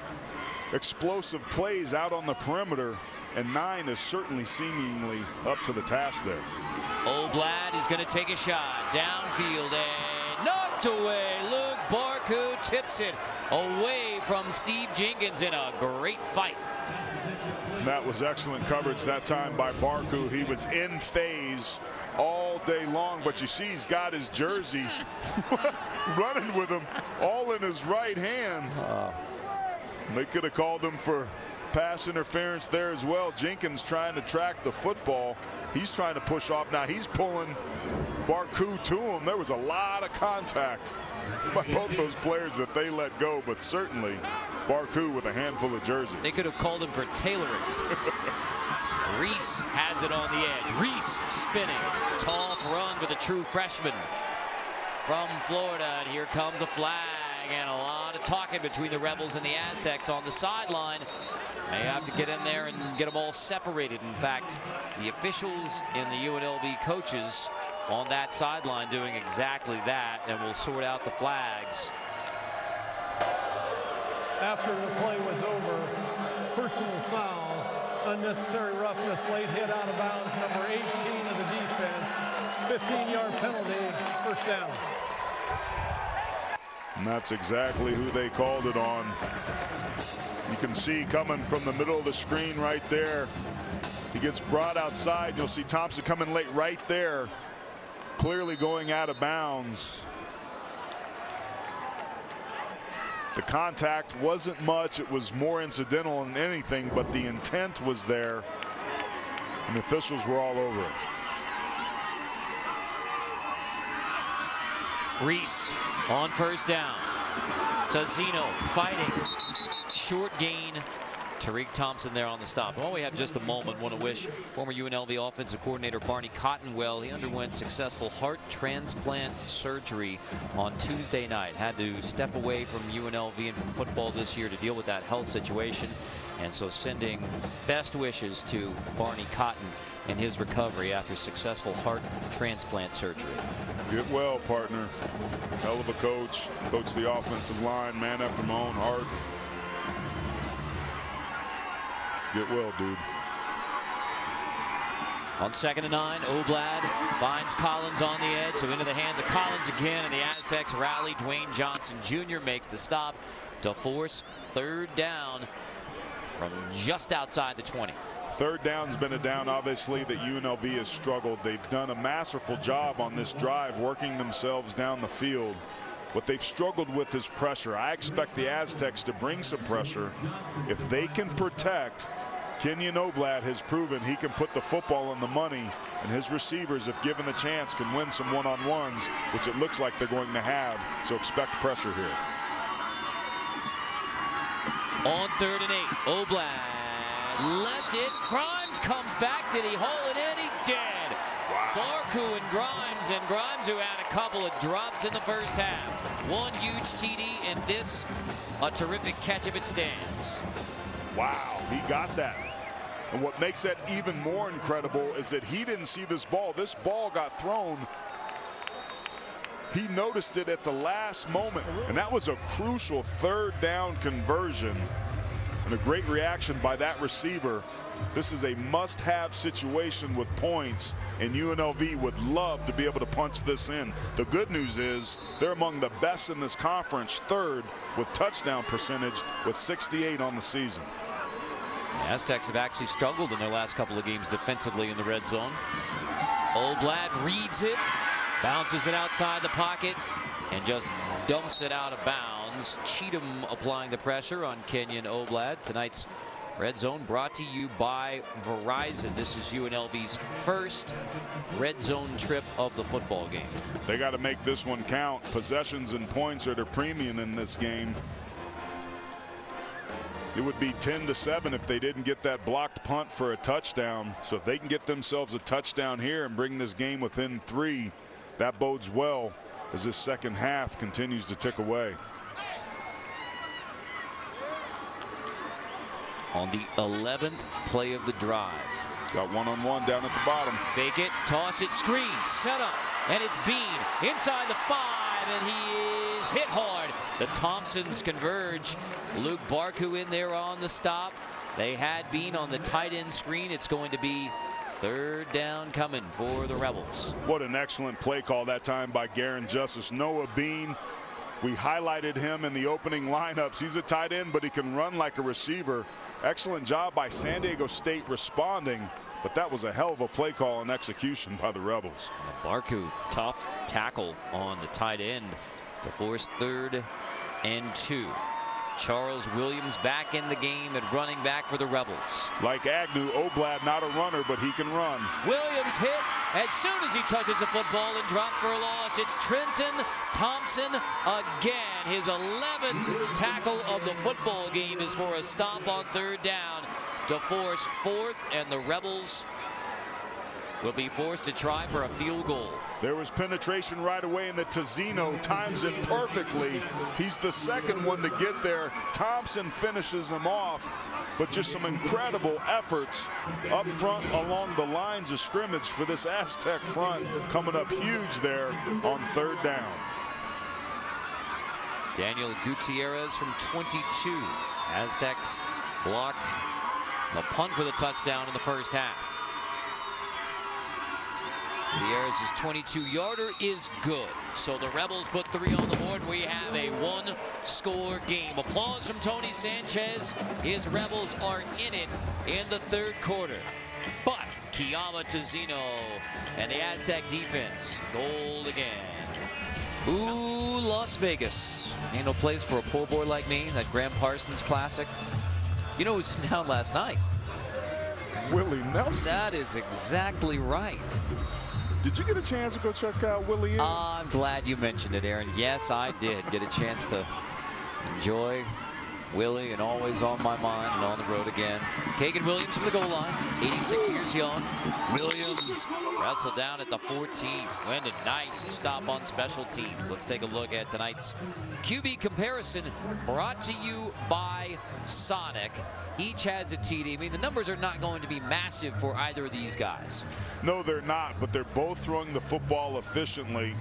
explosive plays out on the perimeter, and 9 is certainly seemingly up to the task there. Oblad is going to take a shot downfield and knocked away. Luke Barku tips it away from Steve Jenkins in a great fight. That was excellent coverage that time by Barku. He was in phase all day long, but you see he's got his jersey running with him all in his right hand. They could have called him for pass interference there as well. Jenkins trying to track the football. He's trying to push off. Now he's pulling Barku to him. There was a lot of contact by both those players that they let go, but certainly Barku with a handful of jerseys. They could have called him for tailoring. Reese has it on the edge. Reese spinning. Tall run with a true freshman from Florida, and here comes a flag. And a lot of talking between the Rebels and the Aztecs on the sideline. They have to get in there and get them all separated. In fact, the officials and the UNLV coaches on that sideline doing exactly that, and we'll sort out the flags. After the play was over, personal foul, unnecessary roughness, late hit out of bounds, number 18 of the defense, 15-yard penalty, first down. And that's exactly who they called it on. You can see coming from the middle of the screen right there. He gets brought outside. You'll see Thompson coming late right there, clearly going out of bounds. The contact wasn't much. It was more incidental than anything, but the intent was there, and the officials were all over it. Reese on first down. Tazzino fighting. Short gain. Tariq Thompson there on the stop. Well, we have just a moment. Want to wish former UNLV offensive coordinator Barney Cotton well. He underwent successful heart transplant surgery on Tuesday night. Had to step away from UNLV and from football this year to deal with that health situation. And so sending best wishes to Barney Cotton in his recovery after successful heart transplant surgery. Get well, partner. Hell of a coach. Coach the offensive line, man after my own heart. Get well, dude. On 2nd and 9, Oblad finds Collins on the edge, so into the hands of Collins again, and the Aztecs rally. Dwayne Johnson Jr. makes the stop to force third down from just outside the 20. Third down's been a down, obviously, that UNLV has struggled. They've done a masterful job on this drive, working themselves down the field. What they've struggled with is pressure. I expect the Aztecs to bring some pressure. If they can protect, Kenyon Oblad has proven he can put the football on the money, and his receivers, if given the chance, can win some one-on-ones, which it looks like they're going to have. So expect pressure here. On 3rd and 8, Oblad left it. Grimes comes back. Did he haul it in? He did. Barku and Grimes who had a couple of drops in the first half. One huge TD, and this a terrific catch if it stands. Wow, he got that. And what makes that even more incredible is that he didn't see this ball. This ball got thrown. He noticed it at the last moment, and that was a crucial 3rd down conversion. And a great reaction by that receiver. This is a must-have situation with points, and UNLV would love to be able to punch this in. The good news is they're among the best in this conference, 3rd with touchdown percentage with 68 on the season. The Aztecs have actually struggled in their last couple of games defensively in the red zone. Oblad reads it, bounces it outside the pocket, and just dumps it out of bounds. Cheatham applying the pressure on Kenyon Oblad. Tonight's Red Zone brought to you by Verizon. This is UNLV's first red zone trip of the football game. They got to make this one count. Possessions and points are the premium in this game. It would be 10-7 if they didn't get that blocked punt for a touchdown. So if they can get themselves a touchdown here and bring this game within 3, that bodes well as this second half continues to tick away. On the 11th play of the drive. Got one-on-one down at the bottom. Fake it, toss it, screen, set up, and it's Bean inside the 5, and he is hit hard. The Thompsons converge. Luke Barku in there on the stop. They had Bean on the tight end screen. It's going to be 3rd down coming for the Rebels. What an excellent play call that time by Garen Justice. Noah Bean, we highlighted him in the opening lineups. He's a tight end, but he can run like a receiver. Excellent job by San Diego State responding, but that was a hell of a play call and execution by the Rebels. Barku, tough tackle on the tight end to force 3rd and 2. Charles Williams back in the game at running back for the Rebels. Like Agnew, Oblad not a runner, but he can run. Williams hit as soon as he touches the football and dropped for a loss. It's Trenton Thompson again. His 11th tackle of the football game is for a stop on 3rd down to force 4th, and the Rebels will be forced to try for a field goal. There was penetration right away, and the Tizino times it perfectly. He's the second one to get there. Thompson finishes him off, but just some incredible efforts up front along the lines of scrimmage for this Aztec front, coming up huge there on 3rd down. Daniel Gutierrez from 22. Aztecs blocked the punt for the touchdown in the first half. Gutierrez's 22-yarder is good. So the Rebels put 3 on the board, and we have a 1-score game. Applause from Tony Sanchez. His Rebels are in it in the 3rd quarter. But Kiyama Tizino and the Aztec defense gold again. Ooh, Las Vegas. Ain't no place for a poor boy like me, that Graham Parsons classic. You know who's in town last night? Willie Nelson. That is exactly right. Did you get a chance to go check out Willie? I'm glad you mentioned it, Aaron. Yes, I did get a chance to enjoy Willie, and always on my mind and on the road again. Kagan Williams from the goal line, 86 years young. Williams wrestled down at the 14. Went a nice stop on special teams. Let's take a look at tonight's QB comparison, brought to you by Sonic. Each has a TD. I mean, the numbers are not going to be massive for either of these guys. No, they're not, but they're both throwing the football efficiently.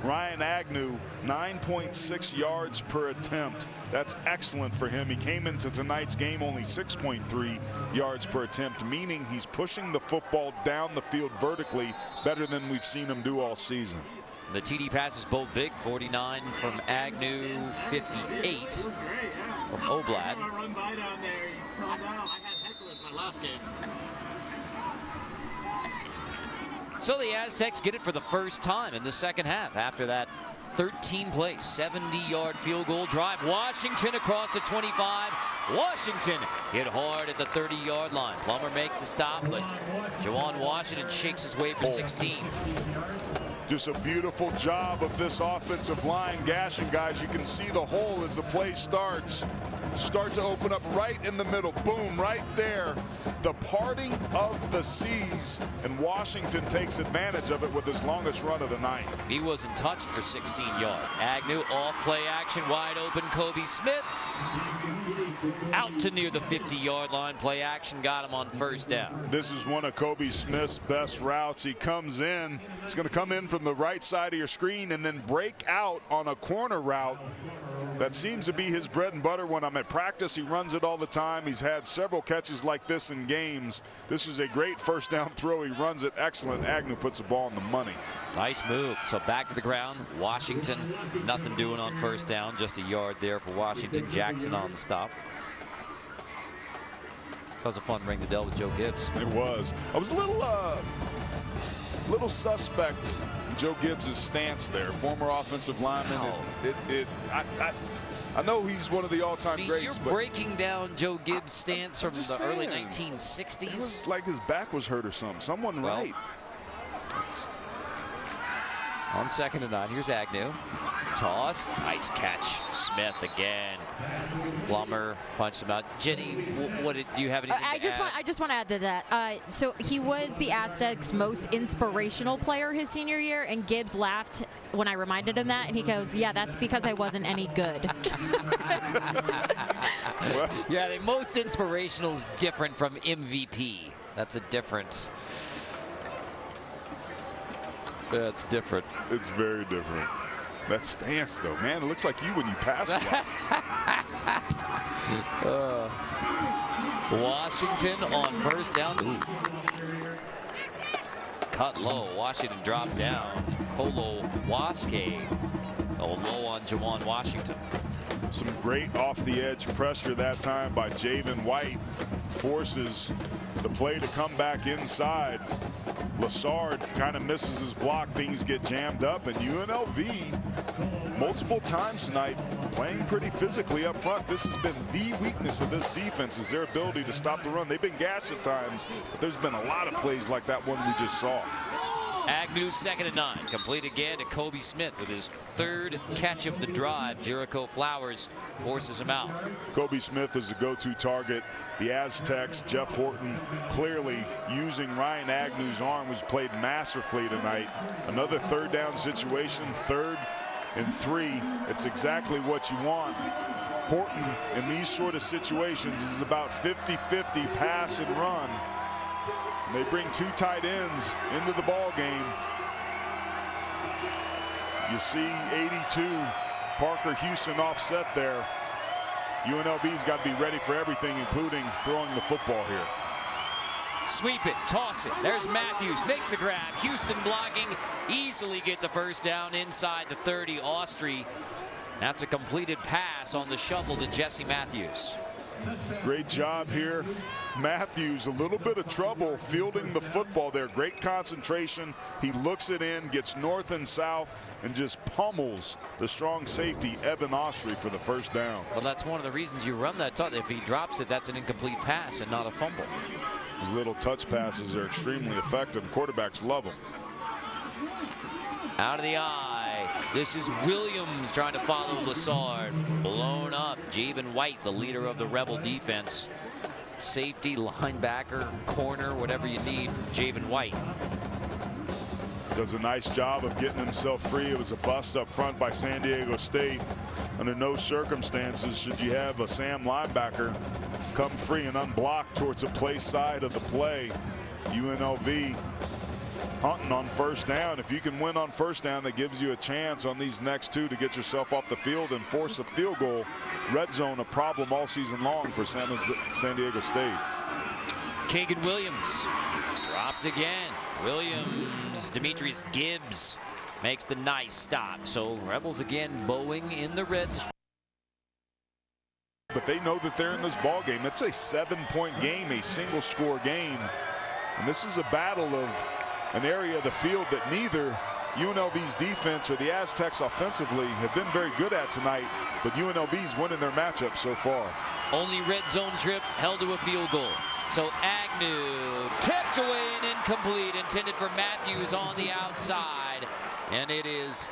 Ryan Agnew, 9.6 yards per attempt. That's excellent for him. He came into tonight's game only 6.3 yards per attempt, meaning he's pushing the football down the field vertically better than we've seen him do all season. The TD passes both big, 49 from Agnew, 58 from Oblad. I had hecklers my last game. So the Aztecs get it for the first time in the second half after that 13 plays, 70-yard field goal drive. Washington across the 25. Washington hit hard at the 30-yard line. Plummer makes the stop, but Juwan Washington shakes his way for 16. Just a beautiful job of this offensive line gashing guys. You can see the hole as the play starts. Start to open up right in the middle. Boom, right there. The parting of the seas, and Washington takes advantage of it with his longest run of the night. He wasn't touched for 16 yards. Agnew off play action, wide open. Kobe Smith out to near the 50-yard line. Play action got him on first down. This is one of Kobe Smith's best routes. He comes in. He's going to come in from the right side of your screen and then break out on a corner route. That seems to be his bread and butter when I'm at practice. He runs it all the time. He's had several catches like this in games. This is a great first down throw. He runs it excellent. Agnew puts the ball on the money. Nice move. So back to the ground. Washington, nothing doing on first down. Just a yard there for Washington. Jackson on the stop. That was a fun ring to deal with Joe Gibbs. It was. I was a little suspect Joe Gibbs' stance there, former offensive lineman. Wow. I know he's one of the all-time greats. You're but breaking down Joe Gibbs' stance from the early 1960s. It was like his back was hurt or something. Someone right. On 2nd and 9, here's Agnew. Toss, nice catch. Smith again. Plummer punched him out. Jenny, what do you have anything to add? I just want to add to that. So he was the Aztecs' most inspirational player his senior year, and Gibbs laughed when I reminded him that, and he goes, "Yeah, that's because I wasn't any good." Yeah, the most inspirational is different from MVP. That's a different. That's different. It's very different. That stance, though, man, it looks like you when you pass one. Washington on first down. Ooh. Cut low. Washington dropped down. Colo Waske. Oh, low on Juwan Washington. Some great off-the-edge pressure that time by Javen White. Forces the play to come back inside. Lassard kind of misses his block. Things get jammed up, and UNLV multiple times tonight playing pretty physically up front. This has been the weakness of this defense, is their ability to stop the run. They've been gashed at times, but there's been a lot of plays like that one we just saw. Agnew 2nd and 9. Complete again to Kobe Smith with his 3rd catch of the drive. Jericho Flowers forces him out. Kobe Smith is the go-to target. The Aztecs, Jeff Horton clearly using Ryan Agnew's arm, who's played masterfully tonight. Another 3rd down situation, 3rd and 3. It's exactly what you want. Horton in these sort of situations is about 50-50 pass and run. They bring 2 tight ends into the ball game. You see 82 Parker Houston offset there. UNLV's got to be ready for everything, including throwing the football here. Sweep it, toss it. There's Matthews, makes the grab. Houston blocking, easily get the first down inside the 30. Austrie. That's a completed pass on the shovel to Jesse Matthews. Great job here. Matthews, a little bit of trouble fielding the football there. Great concentration. He looks it in, gets north and south, and just pummels the strong safety, Evan Austrie, for the first down. Well, that's one of the reasons you run that touch. If he drops it, that's an incomplete pass and not a fumble. These little touch passes are extremely effective. Quarterbacks love them. Out of the eye. This is Williams trying to follow Lassard. Blown up. Javen White, the leader of the Rebel defense. Safety, linebacker, corner, whatever you need. Javen White does a nice job of getting himself free. It was a bust up front by San Diego State. Under no circumstances should you have a Sam linebacker come free and unblocked towards the play side of the play. UNLV hunting on first down. If you can win on first down, that gives you a chance on these next 2 to get yourself off the field and force a field goal. Red zone, a problem all season long for San Diego State. Kagan Williams dropped again. Williams, Demetrius Gibbs makes the nice stop. So Rebels again bowing in the red zone. But they know that they're in this ball game. It's a 7-point game, a single score game. And this is a battle of an area of the field that neither UNLV's defense or the Aztecs offensively have been very good at tonight, but UNLV's winning their matchup so far. Only red zone trip held to a field goal. So Agnew tipped away and incomplete, intended for Matthews on the outside. And it is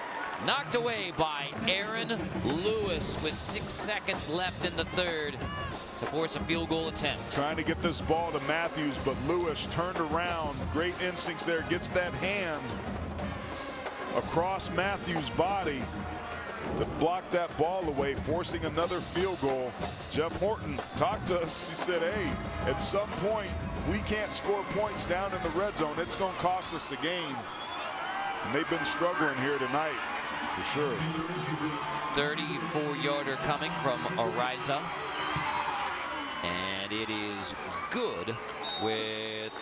knocked away by Aaron Lewis with 6 seconds left in the third to force a field goal attempt. Trying to get this ball to Matthews, but Lewis turned around. Great instincts there. Gets that hand across Matthews' body to block that ball away, forcing another field goal. Jeff Horton talked to us. He said, hey, at some point, if we can't score points down in the red zone, it's going to cost us a game. And they've been struggling here tonight, for sure. 34-yarder coming from Ariza. And it is good with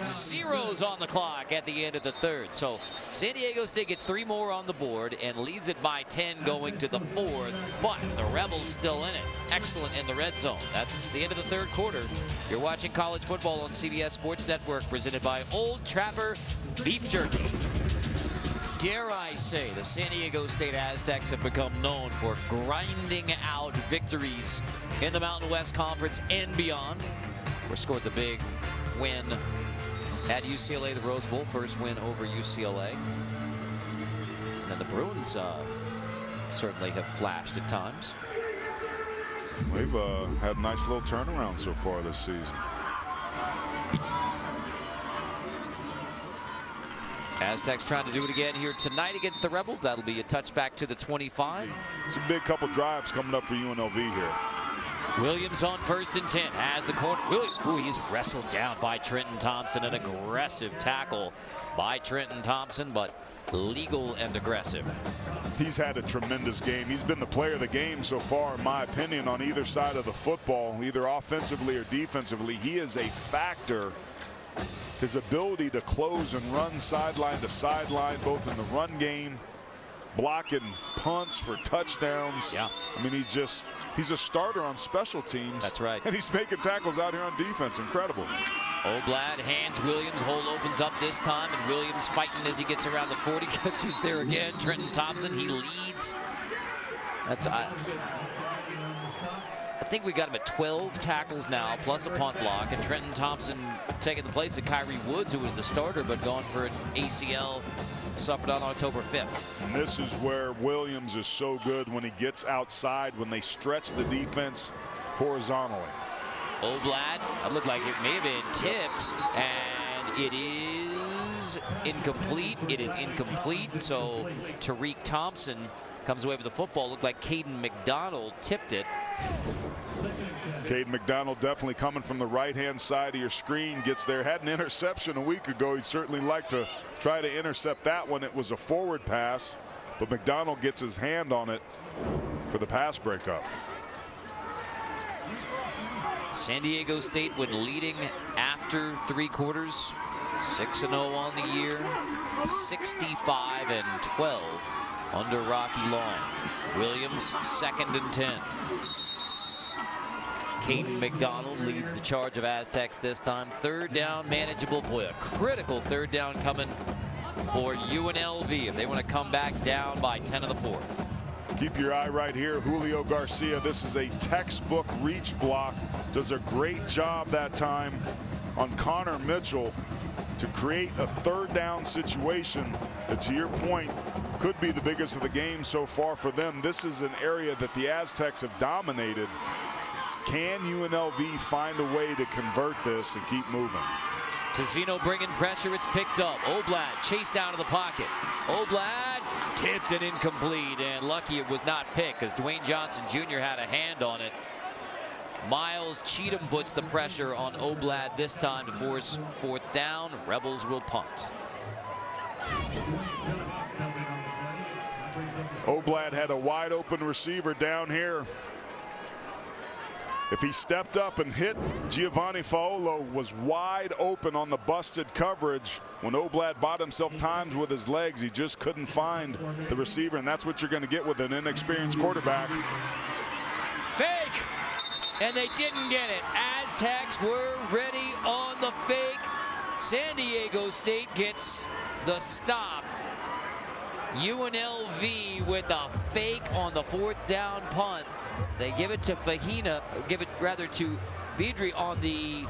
zeros on the clock at the end of the third. So San Diego State gets 3 more on the board and leads it by 10 going to the fourth. But the Rebels still in it. Excellent in the red zone. That's the end of the third quarter. You're watching college football on CBS Sports Network, presented by Old Trapper Beef Jerky. Dare I say, the San Diego State Aztecs have become known for grinding out victories in the Mountain West Conference and beyond. We scored the big win at UCLA, the Rose Bowl, first win over UCLA. And the Bruins certainly have flashed at times. They've had a nice little turnaround so far this season. Aztecs trying to do it again here tonight against the Rebels. That'll be a touchback to the 25. It's a big couple drives coming up for UNLV here. Williams on 1st and 10 has the corner. Ooh, he's wrestled down by Trenton Thompson. An aggressive tackle by Trenton Thompson, but legal and aggressive. He's had a tremendous game. He's been the player of the game so far, in my opinion, on either side of the football, either offensively or defensively. He is a factor. His ability to close and run sideline to sideline, both in the run game, blocking punts for touchdowns. Yeah. I mean, he's a starter on special teams. That's right. And he's making tackles out here on defense. Incredible. Oblad hands Williams. Hole opens up this time, and Williams fighting as he gets around the 40. Guess who's there again? Trenton Thompson. He leads. I think we got him at 12 tackles now, plus a punt block, and Trenton Thompson taking the place of Kyrie Woods, who was the starter, but gone for an ACL, suffered on October 5th. And this is where Williams is so good when he gets outside, when they stretch the defense horizontally. Oblad, that looked like it may have been tipped, and it is incomplete. It is incomplete, so Tariq Thompson comes away with the football. Looked like Caden McDonald tipped it. Caden McDonald definitely coming from the right-hand side of your screen. Gets there. Had an interception a week ago. He'd certainly like to try to intercept that one. It was a forward pass, but McDonald gets his hand on it for the pass breakup. San Diego State, when leading after 3 quarters, 6-0 on the year, 65-12 under Rocky Long. Williams 2nd and 10. Caden McDonald leads the charge of Aztecs this time. 3rd down, manageable. Boy, a critical 3rd down coming for UNLV if they want to come back down by 10 of the 4th. Keep your eye right here. Julio Garcia. This is a textbook reach block. Does a great job that time on Connor Mitchell to create a 3rd down situation that, to your point, could be the biggest of the game so far for them. This is an area that the Aztecs have dominated. Can UNLV find a way to convert this and keep moving? Tizino bringing pressure. It's picked up. Oblad chased out of the pocket. Oblad tipped and incomplete, and lucky it was not picked because Dwayne Johnson Jr. had a hand on it. Miles Cheatham puts the pressure on Oblad this time to force 4th down. Rebels will punt. Oblad had a wide open receiver down here. If he stepped up and hit, Giovanni Faolo was wide open on the busted coverage. When Oblad bought himself times with his legs, he just couldn't find the receiver, and that's what you're going to get with an inexperienced quarterback. Fake! And they didn't get it. Aztecs were ready on the fake. San Diego State gets the stop. UNLV with a fake on the 4th down punt. They give it to Fahina, give it rather to Bidri on the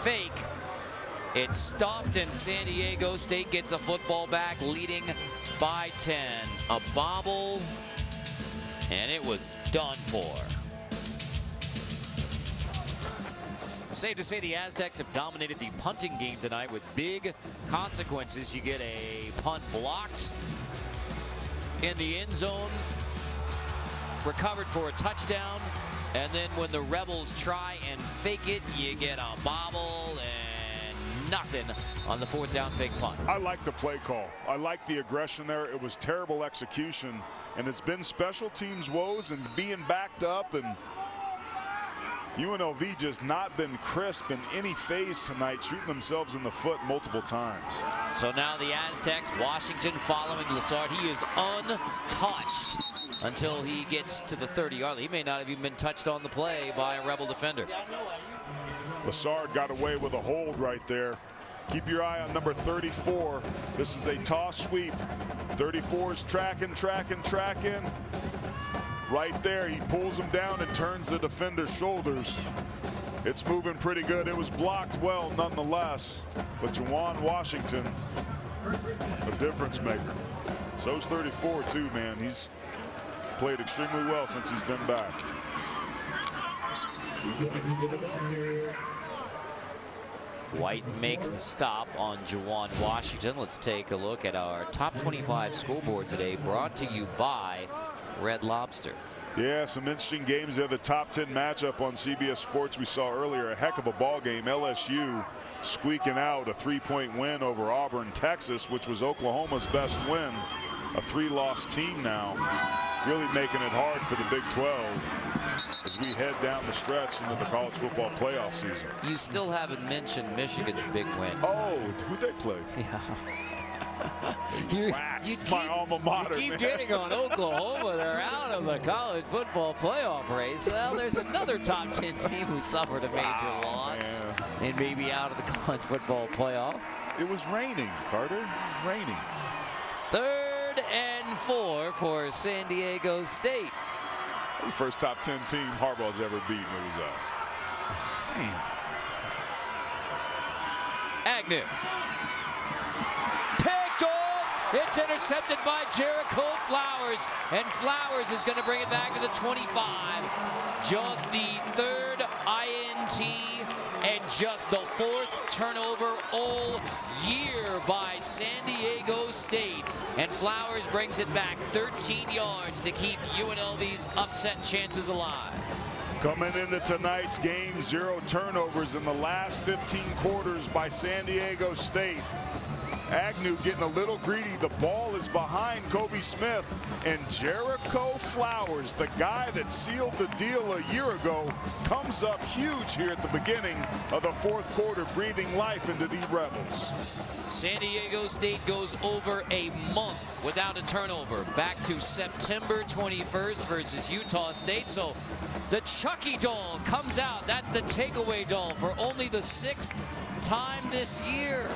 fake. It's stuffed, and San Diego State gets the football back, leading by 10. A bobble, and it was done for. Safe to say the Aztecs have dominated the punting game tonight with big consequences. You get a punt blocked in the end zone, recovered for a touchdown, and then when the Rebels try and fake it, you get a bobble and nothing on the 4th down fake punt. I like the play call. I like the aggression there. It was terrible execution, and it's been special teams woes and being backed up, and UNLV just not been crisp in any phase tonight, shooting themselves in the foot multiple times. So now the Aztecs, Washington following Lassard. He is untouched until he gets to the 30-yard line. He may not have even been touched on the play by a Rebel defender. Lassard got away with a hold right there. Keep your eye on number 34. This is a toss sweep. 34 is tracking. Right there, he pulls him down and turns the defender's shoulders. It's moving pretty good. It was blocked well nonetheless. But Juwan Washington, a difference maker. So's 34 too, man. He's played extremely well since he's been back. White makes the stop on Juwan Washington. Let's take a look at our top 25 scoreboard today, brought to you by Red Lobster. Yeah, some interesting games there. The top 10 matchup on CBS Sports we saw earlier. A heck of a ball game. LSU squeaking out a 3-point win over Auburn, Texas, which was Oklahoma's best win. A 3-loss team now, really making it hard for the Big 12 as we head down the stretch into the college football playoff season. You still haven't mentioned Michigan's big win. Oh, who'd they play? Yeah. My alma mater, you keep man. getting on Oklahoma. They're out of the college football playoff race. Well, there's another top 10 team who suffered a major loss and may be out of the college football playoff. It was raining, Carter. It was raining. 3rd and 4 for San Diego State. The first top 10 team Harbaugh's ever beaten. It was us. Damn. Agnew. Picked off. It's intercepted by Jericho Flowers. And Flowers is going to bring it back to the 25. Just the 3rd INT and just the 4th turnover all year by San Diego State. And Flowers brings it back 13 yards to keep UNLV's upset chances alive. Coming into tonight's game, 0 turnovers in the last 15 quarters by San Diego State. Agnew getting a little greedy. The ball is behind Kobe Smith, and Jericho Flowers, the guy that sealed the deal a year ago, comes up huge here at the beginning of the 4th quarter, breathing life into the Rebels. San Diego State goes over a month without a turnover, back to September 21st versus Utah State. So the Chucky doll comes out. That's the takeaway doll for only the 6th time this year.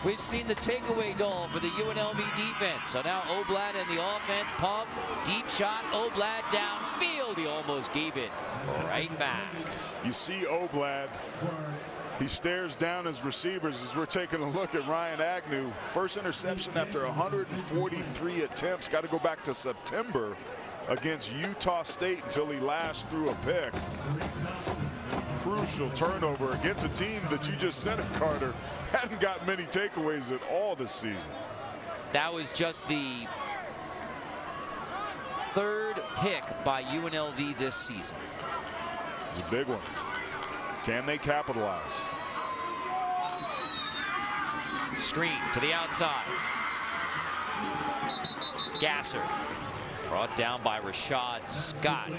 We've seen the takeaway doll for the UNLV defense. So now Oblad and the offense pump. Deep shot. Oblad downfield. He almost gave it right back. You see Oblad. He stares down his receivers as we're taking a look at Ryan Agnew. First interception after 143 attempts. Got to go back to September against Utah State until he lashed through a pick. Crucial turnover against a team that you just said it, Carter, hadn't got many takeaways at all this season. That was just the 3rd pick by UNLV this season. It's a big one. Can they capitalize? Screen to the outside. Gasser brought down by Rashad Scott.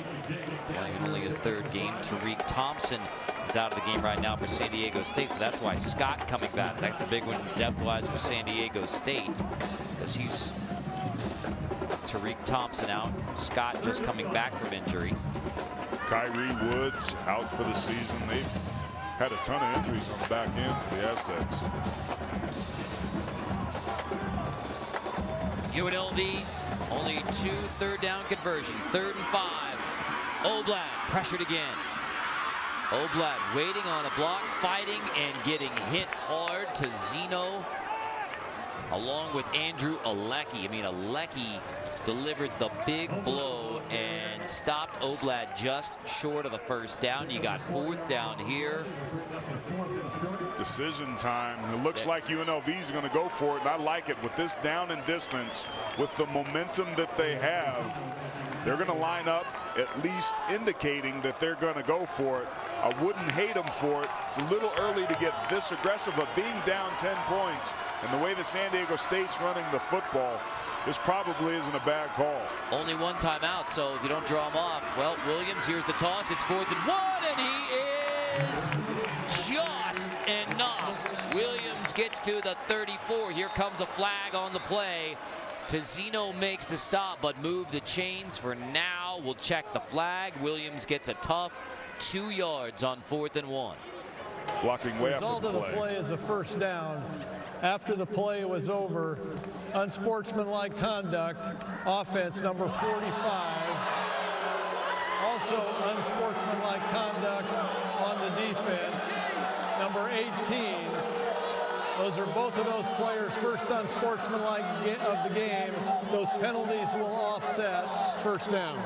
Playing only his 3rd game. Tariq Thompson is out of the game right now for San Diego State, so that's why Scott coming back. That's a big one depth-wise for San Diego State, because he's Tariq Thompson out. Scott just coming back from injury. Kyrie Woods out for the season. They've Had a ton of injuries on the back end for the Aztecs. UNLV only 2 third-down conversions. 3rd and 5. Oblad pressured again. Oblad waiting on a block, fighting and getting hit hard to Zeno, along with Andrew Alecki. I mean, Alecki delivered the big blow and stopped Oblad just short of the 1st down. You got 4th down here. Decision time. It looks like UNLV is going to go for it, and I like it. With this down and distance, with the momentum that they have, they're going to line up, at least indicating that they're going to go for it. I wouldn't hate them for it. It's a little early to get this aggressive, but being down 10 points and the way that San Diego State's running the football, this probably isn't a bad call. Only 1 timeout, so if you don't draw him off, well, Williams, here's the toss. It's 4th and 1, and he is just enough. Williams gets to the 34. Here comes a flag on the play. Tizino makes the stop, but move the chains for now. We'll check the flag. Williams gets a tough 2 yards on 4th and 1. Blocking way after the play. Result of the play is a 1st down. After the play was over, unsportsmanlike conduct, offense number 45. Also unsportsmanlike conduct on the defense, number 18. Those are both of those players' first unsportsmanlike of the game. Those penalties will offset 1st down.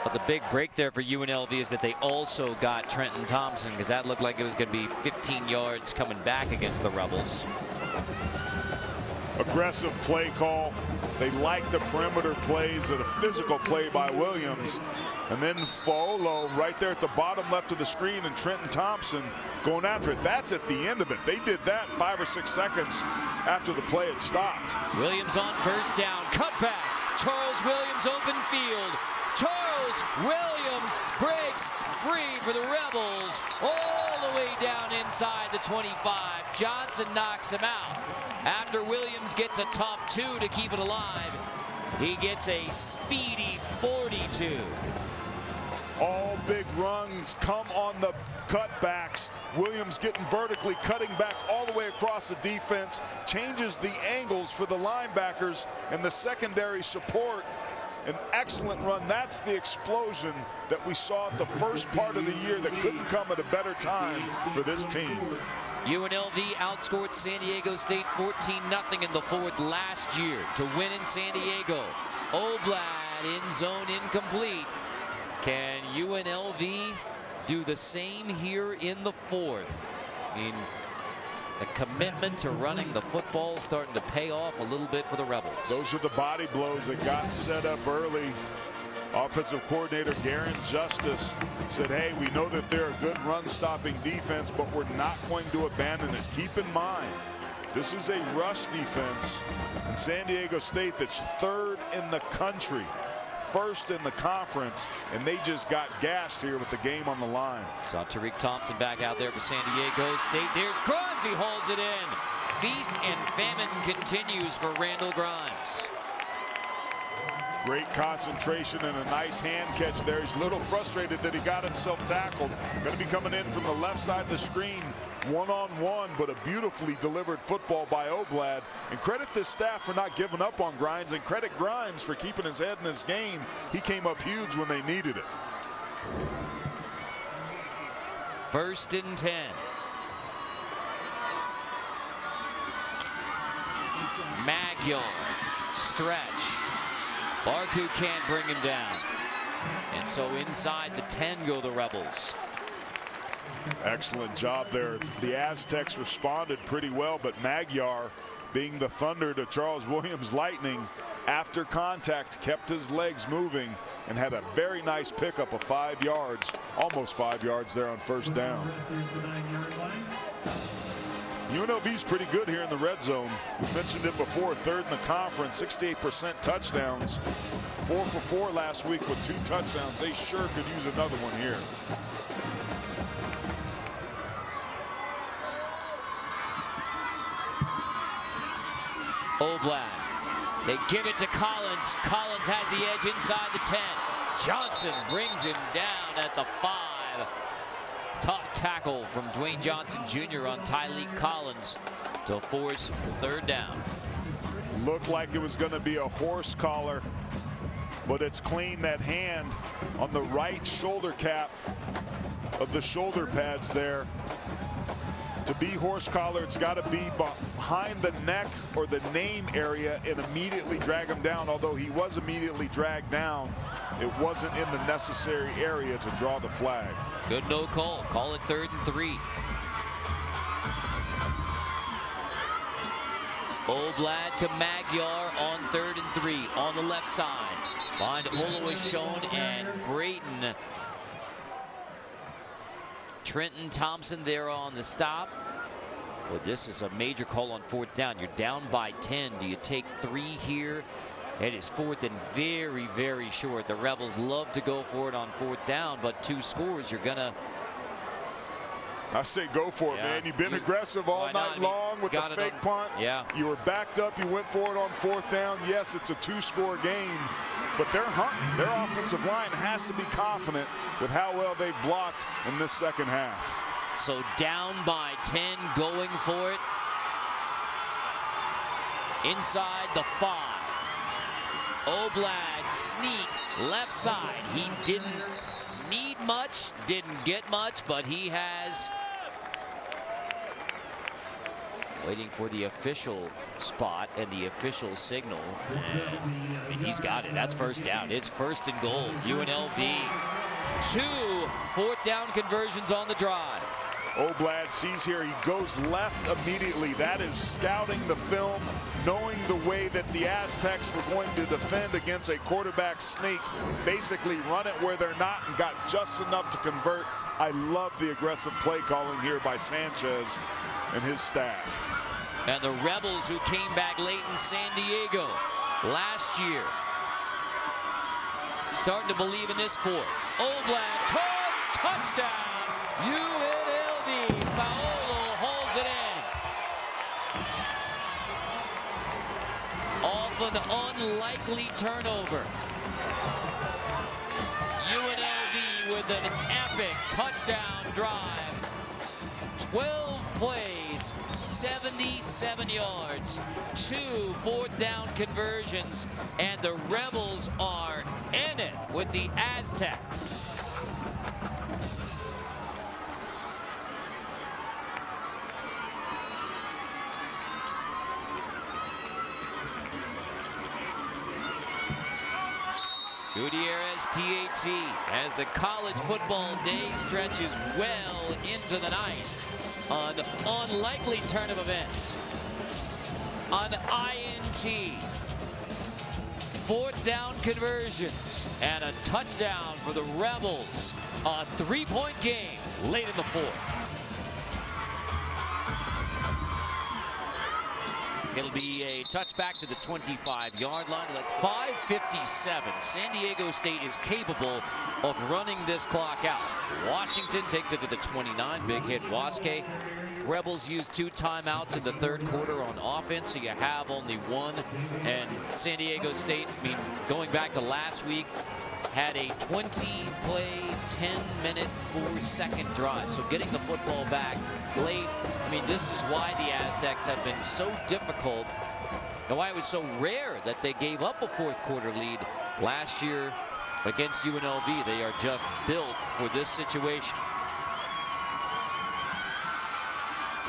But the big break there for UNLV is that they also got Trenton Thompson, because that looked like it was going to be 15 yards coming back against the Rebels. Aggressive play call. They like the perimeter plays and a physical play by Williams. And then Folo right there at the bottom left of the screen, and Trenton Thompson going after it. That's at the end of it. They did that 5 or 6 seconds after the play had stopped. Williams on 1st down. Cutback. Charles Williams open field. Charles Williams breaks free for the Rebels all the way down inside the 25. Johnson knocks him out. After Williams gets a tough 2 to keep it alive, he gets a speedy 42. All big runs come on the cutbacks. Williams getting vertically, cutting back all the way across the defense, changes the angles for the linebackers and the secondary support. An excellent run. That's the explosion that we saw at the first part of the year that couldn't come at a better time for this team. UNLV outscored San Diego State 14-0 in the 4th last year to win in San Diego. Oblad in zone incomplete. Can UNLV do the same here in the 4th? I mean, the commitment to running the football is starting to pay off a little bit for the Rebels. Those are the body blows that got set up early. Offensive coordinator Garen Justice said, hey, we know that they're a good run-stopping defense, but we're not going to abandon it. Keep in mind, this is a rush defense in San Diego State that's 3rd in the country, 1st in the conference, and they just got gashed here with the game on the line. Saw Tariq Thompson back out there for San Diego State. There's Grimes. He hauls it in. Feast and famine continues for Randall Grimes. Great concentration and a nice hand catch there. He's a little frustrated that he got himself tackled. Going to be coming in from the left side of the screen, one-on-one, but a beautifully delivered football by Oblad. And credit this staff for not giving up on Grimes, and credit Grimes for keeping his head in this game. He came up huge when they needed it. 1st and 10. Magyar, stretch. Barku can't bring him down. And so inside the 10 go the Rebels. Excellent job there. The Aztecs responded pretty well, but Magyar, being the thunder to Charles Williams' lightning, after contact kept his legs moving and had a very nice pickup of 5 yards, almost 5 yards there on 1st down. UNLV's pretty good here in the red zone. We mentioned it before, 3rd in the conference, 68% touchdowns. 4 for 4 last week with 2 touchdowns. They sure could use another one here. Oblad. They give it to Collins. Collins has the edge inside the 10. Johnson brings him down at the 5. Tough tackle from Dwayne Johnson Jr. on Tyleek Collins to force 3rd down. Looked like it was going to be a horse collar, but it's clean. That hand on the right shoulder cap of the shoulder pads there. To be horse collar, it's got to be behind the neck or the name area and immediately drag him down. Although he was immediately dragged down, it wasn't in the necessary area to draw the flag. Good no call. Call it 3rd and 3. Oblad to Magyar on 3rd and 3 on the left side. Behind Olo is shown, and Brayton. Trenton Thompson there on the stop. Well, this is a major call on 4th down. You're down by 10. Do you take 3 here? It is 4th and very, very short. The Rebels love to go for it on 4th down, but 2 scores, you're gonna. I say go for it, man. You've been aggressive all night long with the fake punt. Yeah. You were backed up. You went for it on 4th down. Yes, it's a 2-score game, but they're hunting. Their offensive line has to be confident with how well they've blocked in this second half. So down by 10, going for it. Inside the 5. Oblad sneak left side. He didn't need much, didn't get much, but he has. Waiting for the official spot and the official signal. And he's got it. That's 1st down. It's 1st and goal. UNLV. 2 4th down conversions on the drive. Oblad sees here, he goes left immediately. That is scouting the film, knowing the way that the Aztecs were going to defend against a quarterback sneak. Basically run it where they're not and got just enough to convert. I love the aggressive play calling here by Sanchez and his staff. And the Rebels, who came back late in San Diego last year, starting to believe in this 4. Oblad, toss, touchdown. UNLV. Paolo holds it in. Off an unlikely turnover. UNLV with an epic touchdown drive. 12 plays, 77 yards, 2 4th down conversions, and the Rebels are in it with the Aztecs. Gutierrez PAT as the college football day stretches well into the night. An unlikely turn of events. An INT. 4th down conversions and a touchdown for the Rebels. A 3-point game late in the 4th. It'll be a touchback to the 25-yard line. That's 5:57. San Diego State is capable of running this clock out. Washington takes it to the 29. Big hit Wasque. Rebels used 2 timeouts in the 3rd quarter on offense, so you have only 1. And San Diego State, I mean, going back to last week, had a 20-play, 10-minute, 4-second drive. So getting the football back late, I mean, this is why the Aztecs have been so difficult and why it was so rare that they gave up a 4th quarter lead last year against UNLV. They are just built for this situation.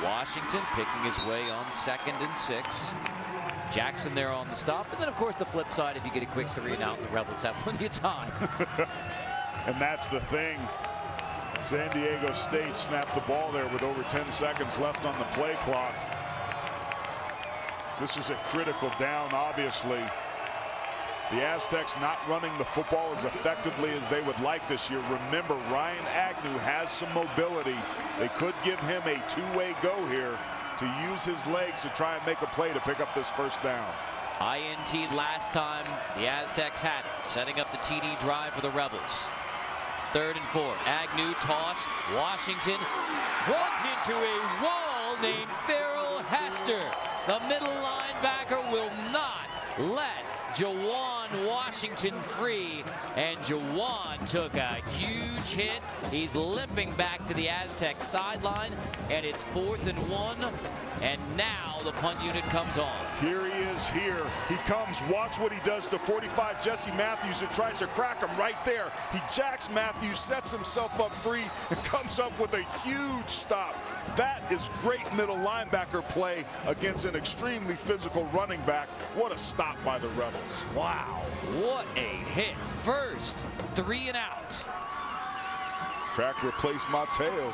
Washington picking his way on 2nd and 6. Jackson there on the stop. And then, of course, the flip side, if you get a quick 3 and out, the Rebels have plenty of time. And that's the thing. San Diego State snapped the ball there with over 10 seconds left on the play clock. This is a critical down, obviously. The Aztecs not running the football as effectively as they would like this year. Remember, Ryan Agnew has some mobility. They could give him a 2-way go here to use his legs to try and make a play to pick up this 1st down. INT last time the Aztecs had it, setting up the TD drive for the Rebels. 3rd and 4. Agnew toss. Washington runs into a wall named Farrell Hester. The middle linebacker will not let Jawan Washington free, and Jawan took a huge hit. He's limping back to the Aztecs sideline, and it's 4th and 1, and now the punt unit comes on. Here he is here. He comes. Watch what he does to 45 Jesse Matthews and tries to crack him right there. He jacks Matthews, sets himself up free, and comes up with a huge stop. That is great middle linebacker play against an extremely physical running back. What a stop by the Rebels. Wow, what a hit. First, 3 and out. Crack replaced Mateo.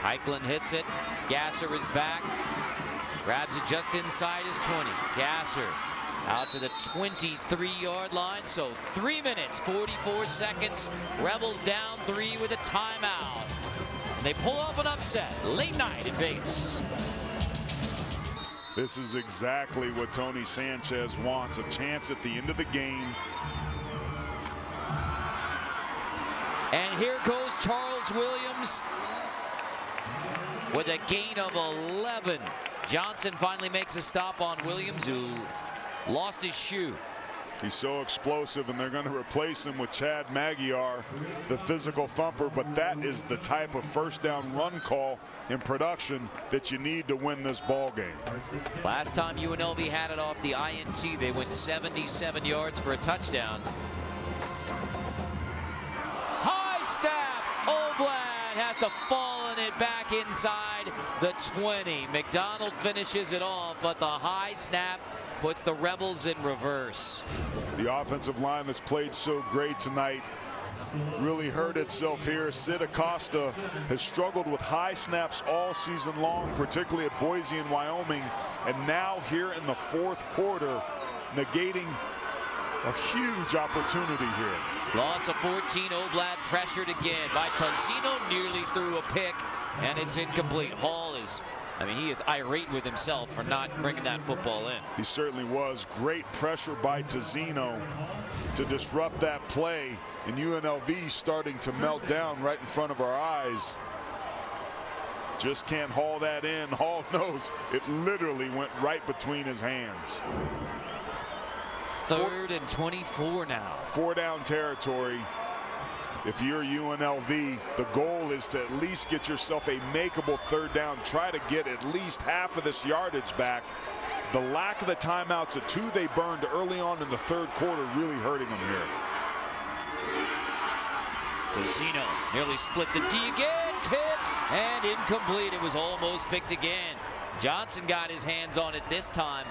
Eichlin hits it. Gasser is back. Grabs it just inside his 20. Gasser out to the 23-yard line. So 3 minutes, 44 seconds. Rebels down 3 with a timeout. They pull off an upset late night in Vegas. This is exactly what Tony Sanchez wants, a chance at the end of the game. And here goes Charles Williams with a gain of 11. Johnson finally makes a stop on Williams, who lost his shoe. He's so explosive, and they're going to replace him with Chad Magyar, the physical thumper. But that is the type of first down run call in production that you need to win this ball game. Last time UNLV had it off the INT, they went 77 yards for a touchdown. High snap. Oblad has to fall in it back inside the 20. McDonald finishes it off, but the high snap puts the Rebels in reverse. The offensive line that's played so great tonight really hurt itself here. Sid Acosta has struggled with high snaps all season long, particularly at Boise and Wyoming, and now here in the 4th quarter, negating a huge opportunity here. Loss of 14. Oblad pressured again by Tozino, nearly threw a pick, and it's incomplete. Hall is, I mean, he is irate with himself for not bringing that football in. He certainly was. Great pressure by Tozino to disrupt that play, and UNLV starting to melt down right in front of our eyes. Just can't haul that in. Hall knows it literally went right between his hands. 3rd and 24 now. 4 down territory. If you're UNLV, the goal is to at least get yourself a makeable 3rd down. Try to get at least half of this yardage back. The lack of the timeouts, the 2 they burned early on in the 3rd quarter, really hurting them here. Tozino nearly split the D again, tipped and incomplete. It was almost picked again. Johnson got his hands on it this time,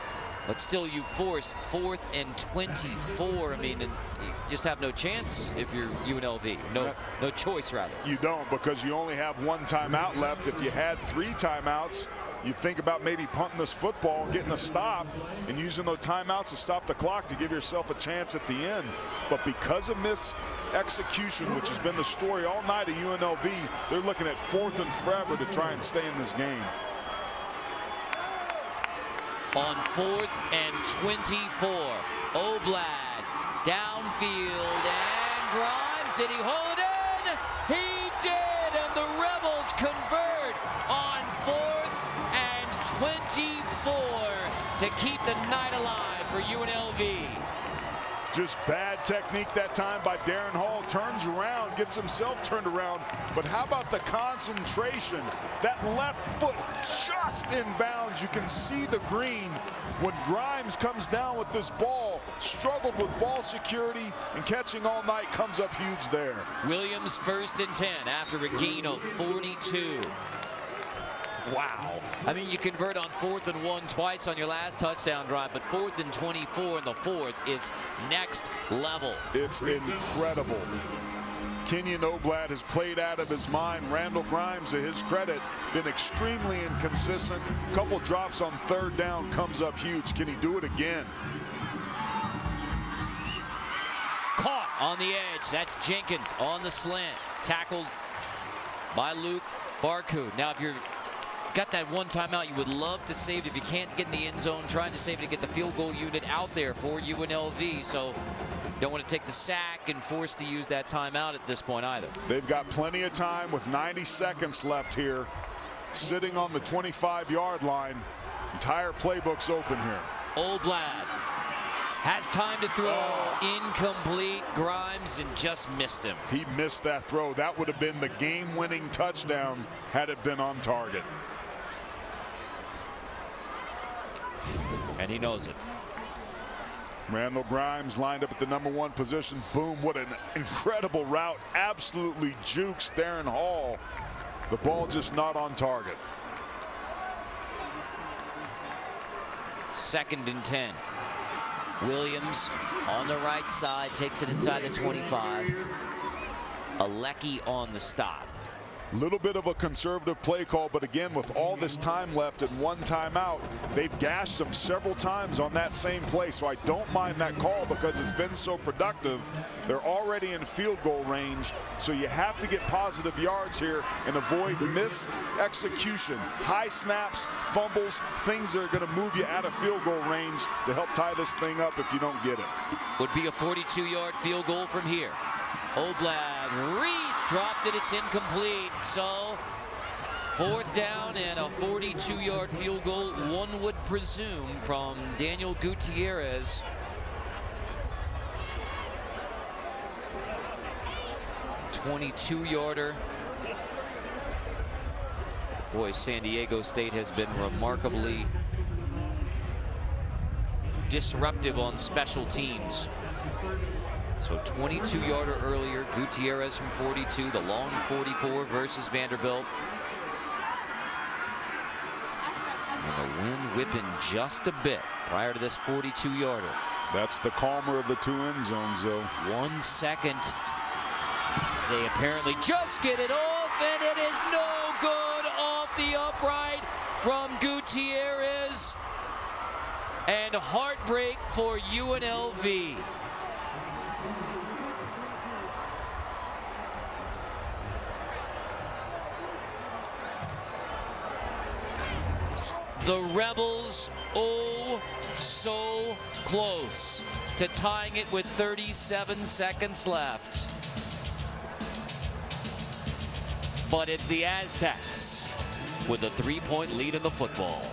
but still you forced 4th and 24. I mean, and you just have no chance if you're UNLV. No choice, rather. You don't, because you only have 1 timeout left. If you had 3 timeouts, you think about maybe punting this football, getting a stop, and using those timeouts to stop the clock to give yourself a chance at the end. But because of missed execution, which has been the story all night at UNLV, they're looking at 4th and forever to try and stay in this game. On 4th and 24, Oblad downfield, and Grimes, did he hold it in? He did, and the Rebels convert on 4th and 24 to keep the night alive for UNLV. Just bad technique that time by Darren Hall. Turns around, gets himself turned around. But how about the concentration? That left foot just inbounds. You can see the green when Grimes comes down with this ball. Struggled with ball security and catching all night, comes up huge there. Williams 1st and 10 after a gain of 42. Wow. I mean, you convert on 4th and 1 twice on your last touchdown drive, but 4th and 24 in the 4th is next level. It's incredible. Kenyon Oblad has played out of his mind. Randall Grimes, to his credit, been extremely inconsistent. Couple drops on 3rd down, comes up huge. Can he do it again? Caught on the edge. That's Jenkins on the slant. Tackled by Luke Barku. Now, if you're got that 1 timeout, you would love to save it. If you can't get in the end zone, trying to save it to get the field goal unit out there for UNLV. So don't want to take the sack and force to use that timeout at this point either. They've got plenty of time with 90 seconds left here. Sitting on the 25-yard line. Entire playbook's open here. Oblad Has time to throw. Incomplete. Grimes and just missed him. He missed that throw. That would have been the game-winning touchdown had it been on target. And he knows it. Randall Grimes lined up at the #1 position. Boom, what an incredible route. Absolutely jukes Darren Hall. The ball just not on target. 2nd and 10. Williams on the right side takes it inside the 25. Alecki on the stop. Little bit of a conservative play call, but again, with all this time left and 1 timeout, they've gashed them several times on that same play. So I don't mind that call because it's been so productive. They're already in field goal range, so you have to get positive yards here and avoid mis-execution, high snaps, fumbles, things that are going to move you out of field goal range to help tie this thing up if you don't get it. Would be a 42-yard field goal from here. Oblad, Reese dropped it, it's incomplete. So 4th down and a 42-yard field goal, one would presume, from Daniel Gutierrez. (22-yarder). Boy, San Diego State has been remarkably disruptive on special teams. So 22-yarder earlier, Gutierrez from 42, the long 44 versus Vanderbilt. And the wind whipping just a bit prior to this 42-yarder. That's the calmer of the 2 end zones, though. 1 second. They apparently just get it off, and it is no good off the upright from Gutierrez. And heartbreak for UNLV. The Rebels, oh so close to tying it with 37 seconds left. But it's the Aztecs with a 3-point lead in the football.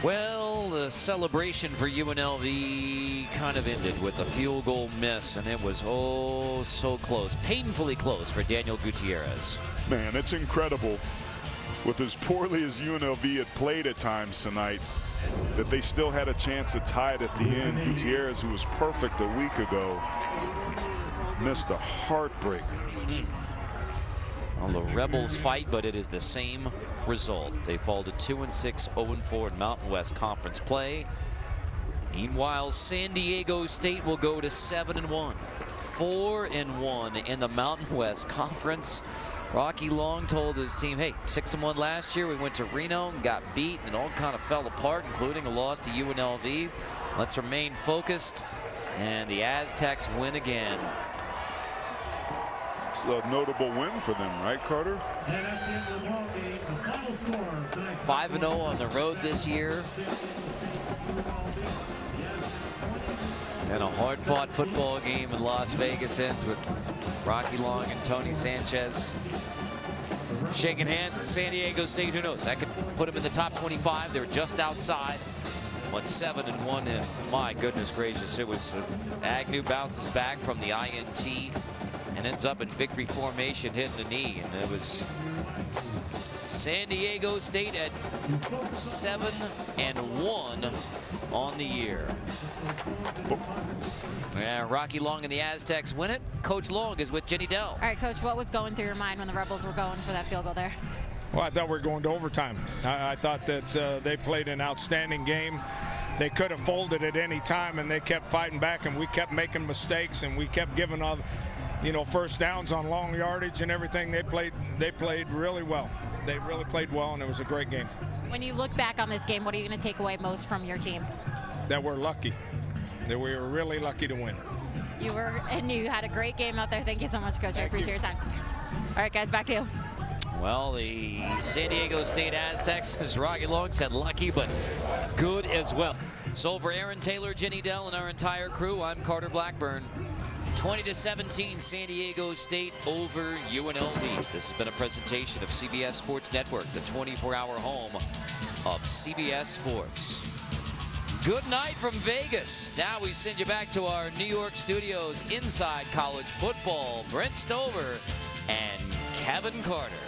Well, the celebration for UNLV kind of ended with a field goal miss, and it was oh so close, painfully close for Daniel Gutierrez. Man, it's incredible. With as poorly as UNLV had played at times tonight, that they still had a chance to tie it at the end. Gutierrez, who was perfect a week ago, missed a heartbreaker. Well, the Rebels fight, but it is the same result. They fall to 2-6, 0-4 in Mountain West Conference play. Meanwhile, San Diego State will go to 7-1, 4-1 in the Mountain West Conference. Rocky Long told his team, hey, 6-1 last year. We went to Reno and got beat, and it all kind of fell apart, including a loss to UNLV. Let's remain focused, and the Aztecs win again. It's a notable win for them, right, Carter? 5-0 on the road this year. And a hard-fought football game in Las Vegas ends with Rocky Long and Tony Sanchez shaking hands in San Diego State. Who knows? That could put them in the top 25. They're just outside. But 7-1, and my goodness gracious, it was Agnew bounces back from the INT and ends up in victory formation, hitting the knee, and it was San Diego State at 7-1 on the year. Yeah, Rocky Long and the Aztecs win it. Coach Long is with Jenny Dell. All right, Coach, what was going through your mind when the Rebels were going for that field goal there? Well, I thought we were going to overtime. I thought that they played an outstanding game. They could have folded at any time, and they kept fighting back, and we kept making mistakes, and we kept giving all, first downs on long yardage and everything. They played really well. They really played well, and it was a great game. When you look back on this game, what are you going to take away most from your team? That we're lucky. That we were really lucky to win. You were, and you had a great game out there. Thank you so much, Coach. I appreciate your time. All right, guys, back to you. Well, the San Diego State Aztecs, as Rocky Long said, lucky, but good as well. So for Aaron Taylor, Jenny Dell, and our entire crew, I'm Carter Blackburn. 20-17, San Diego State over UNLV. This has been a presentation of CBS Sports Network, the 24-hour home of CBS Sports. Good night from Vegas. Now we send you back to our New York studios inside college football. Brent Stover and Kevin Carter.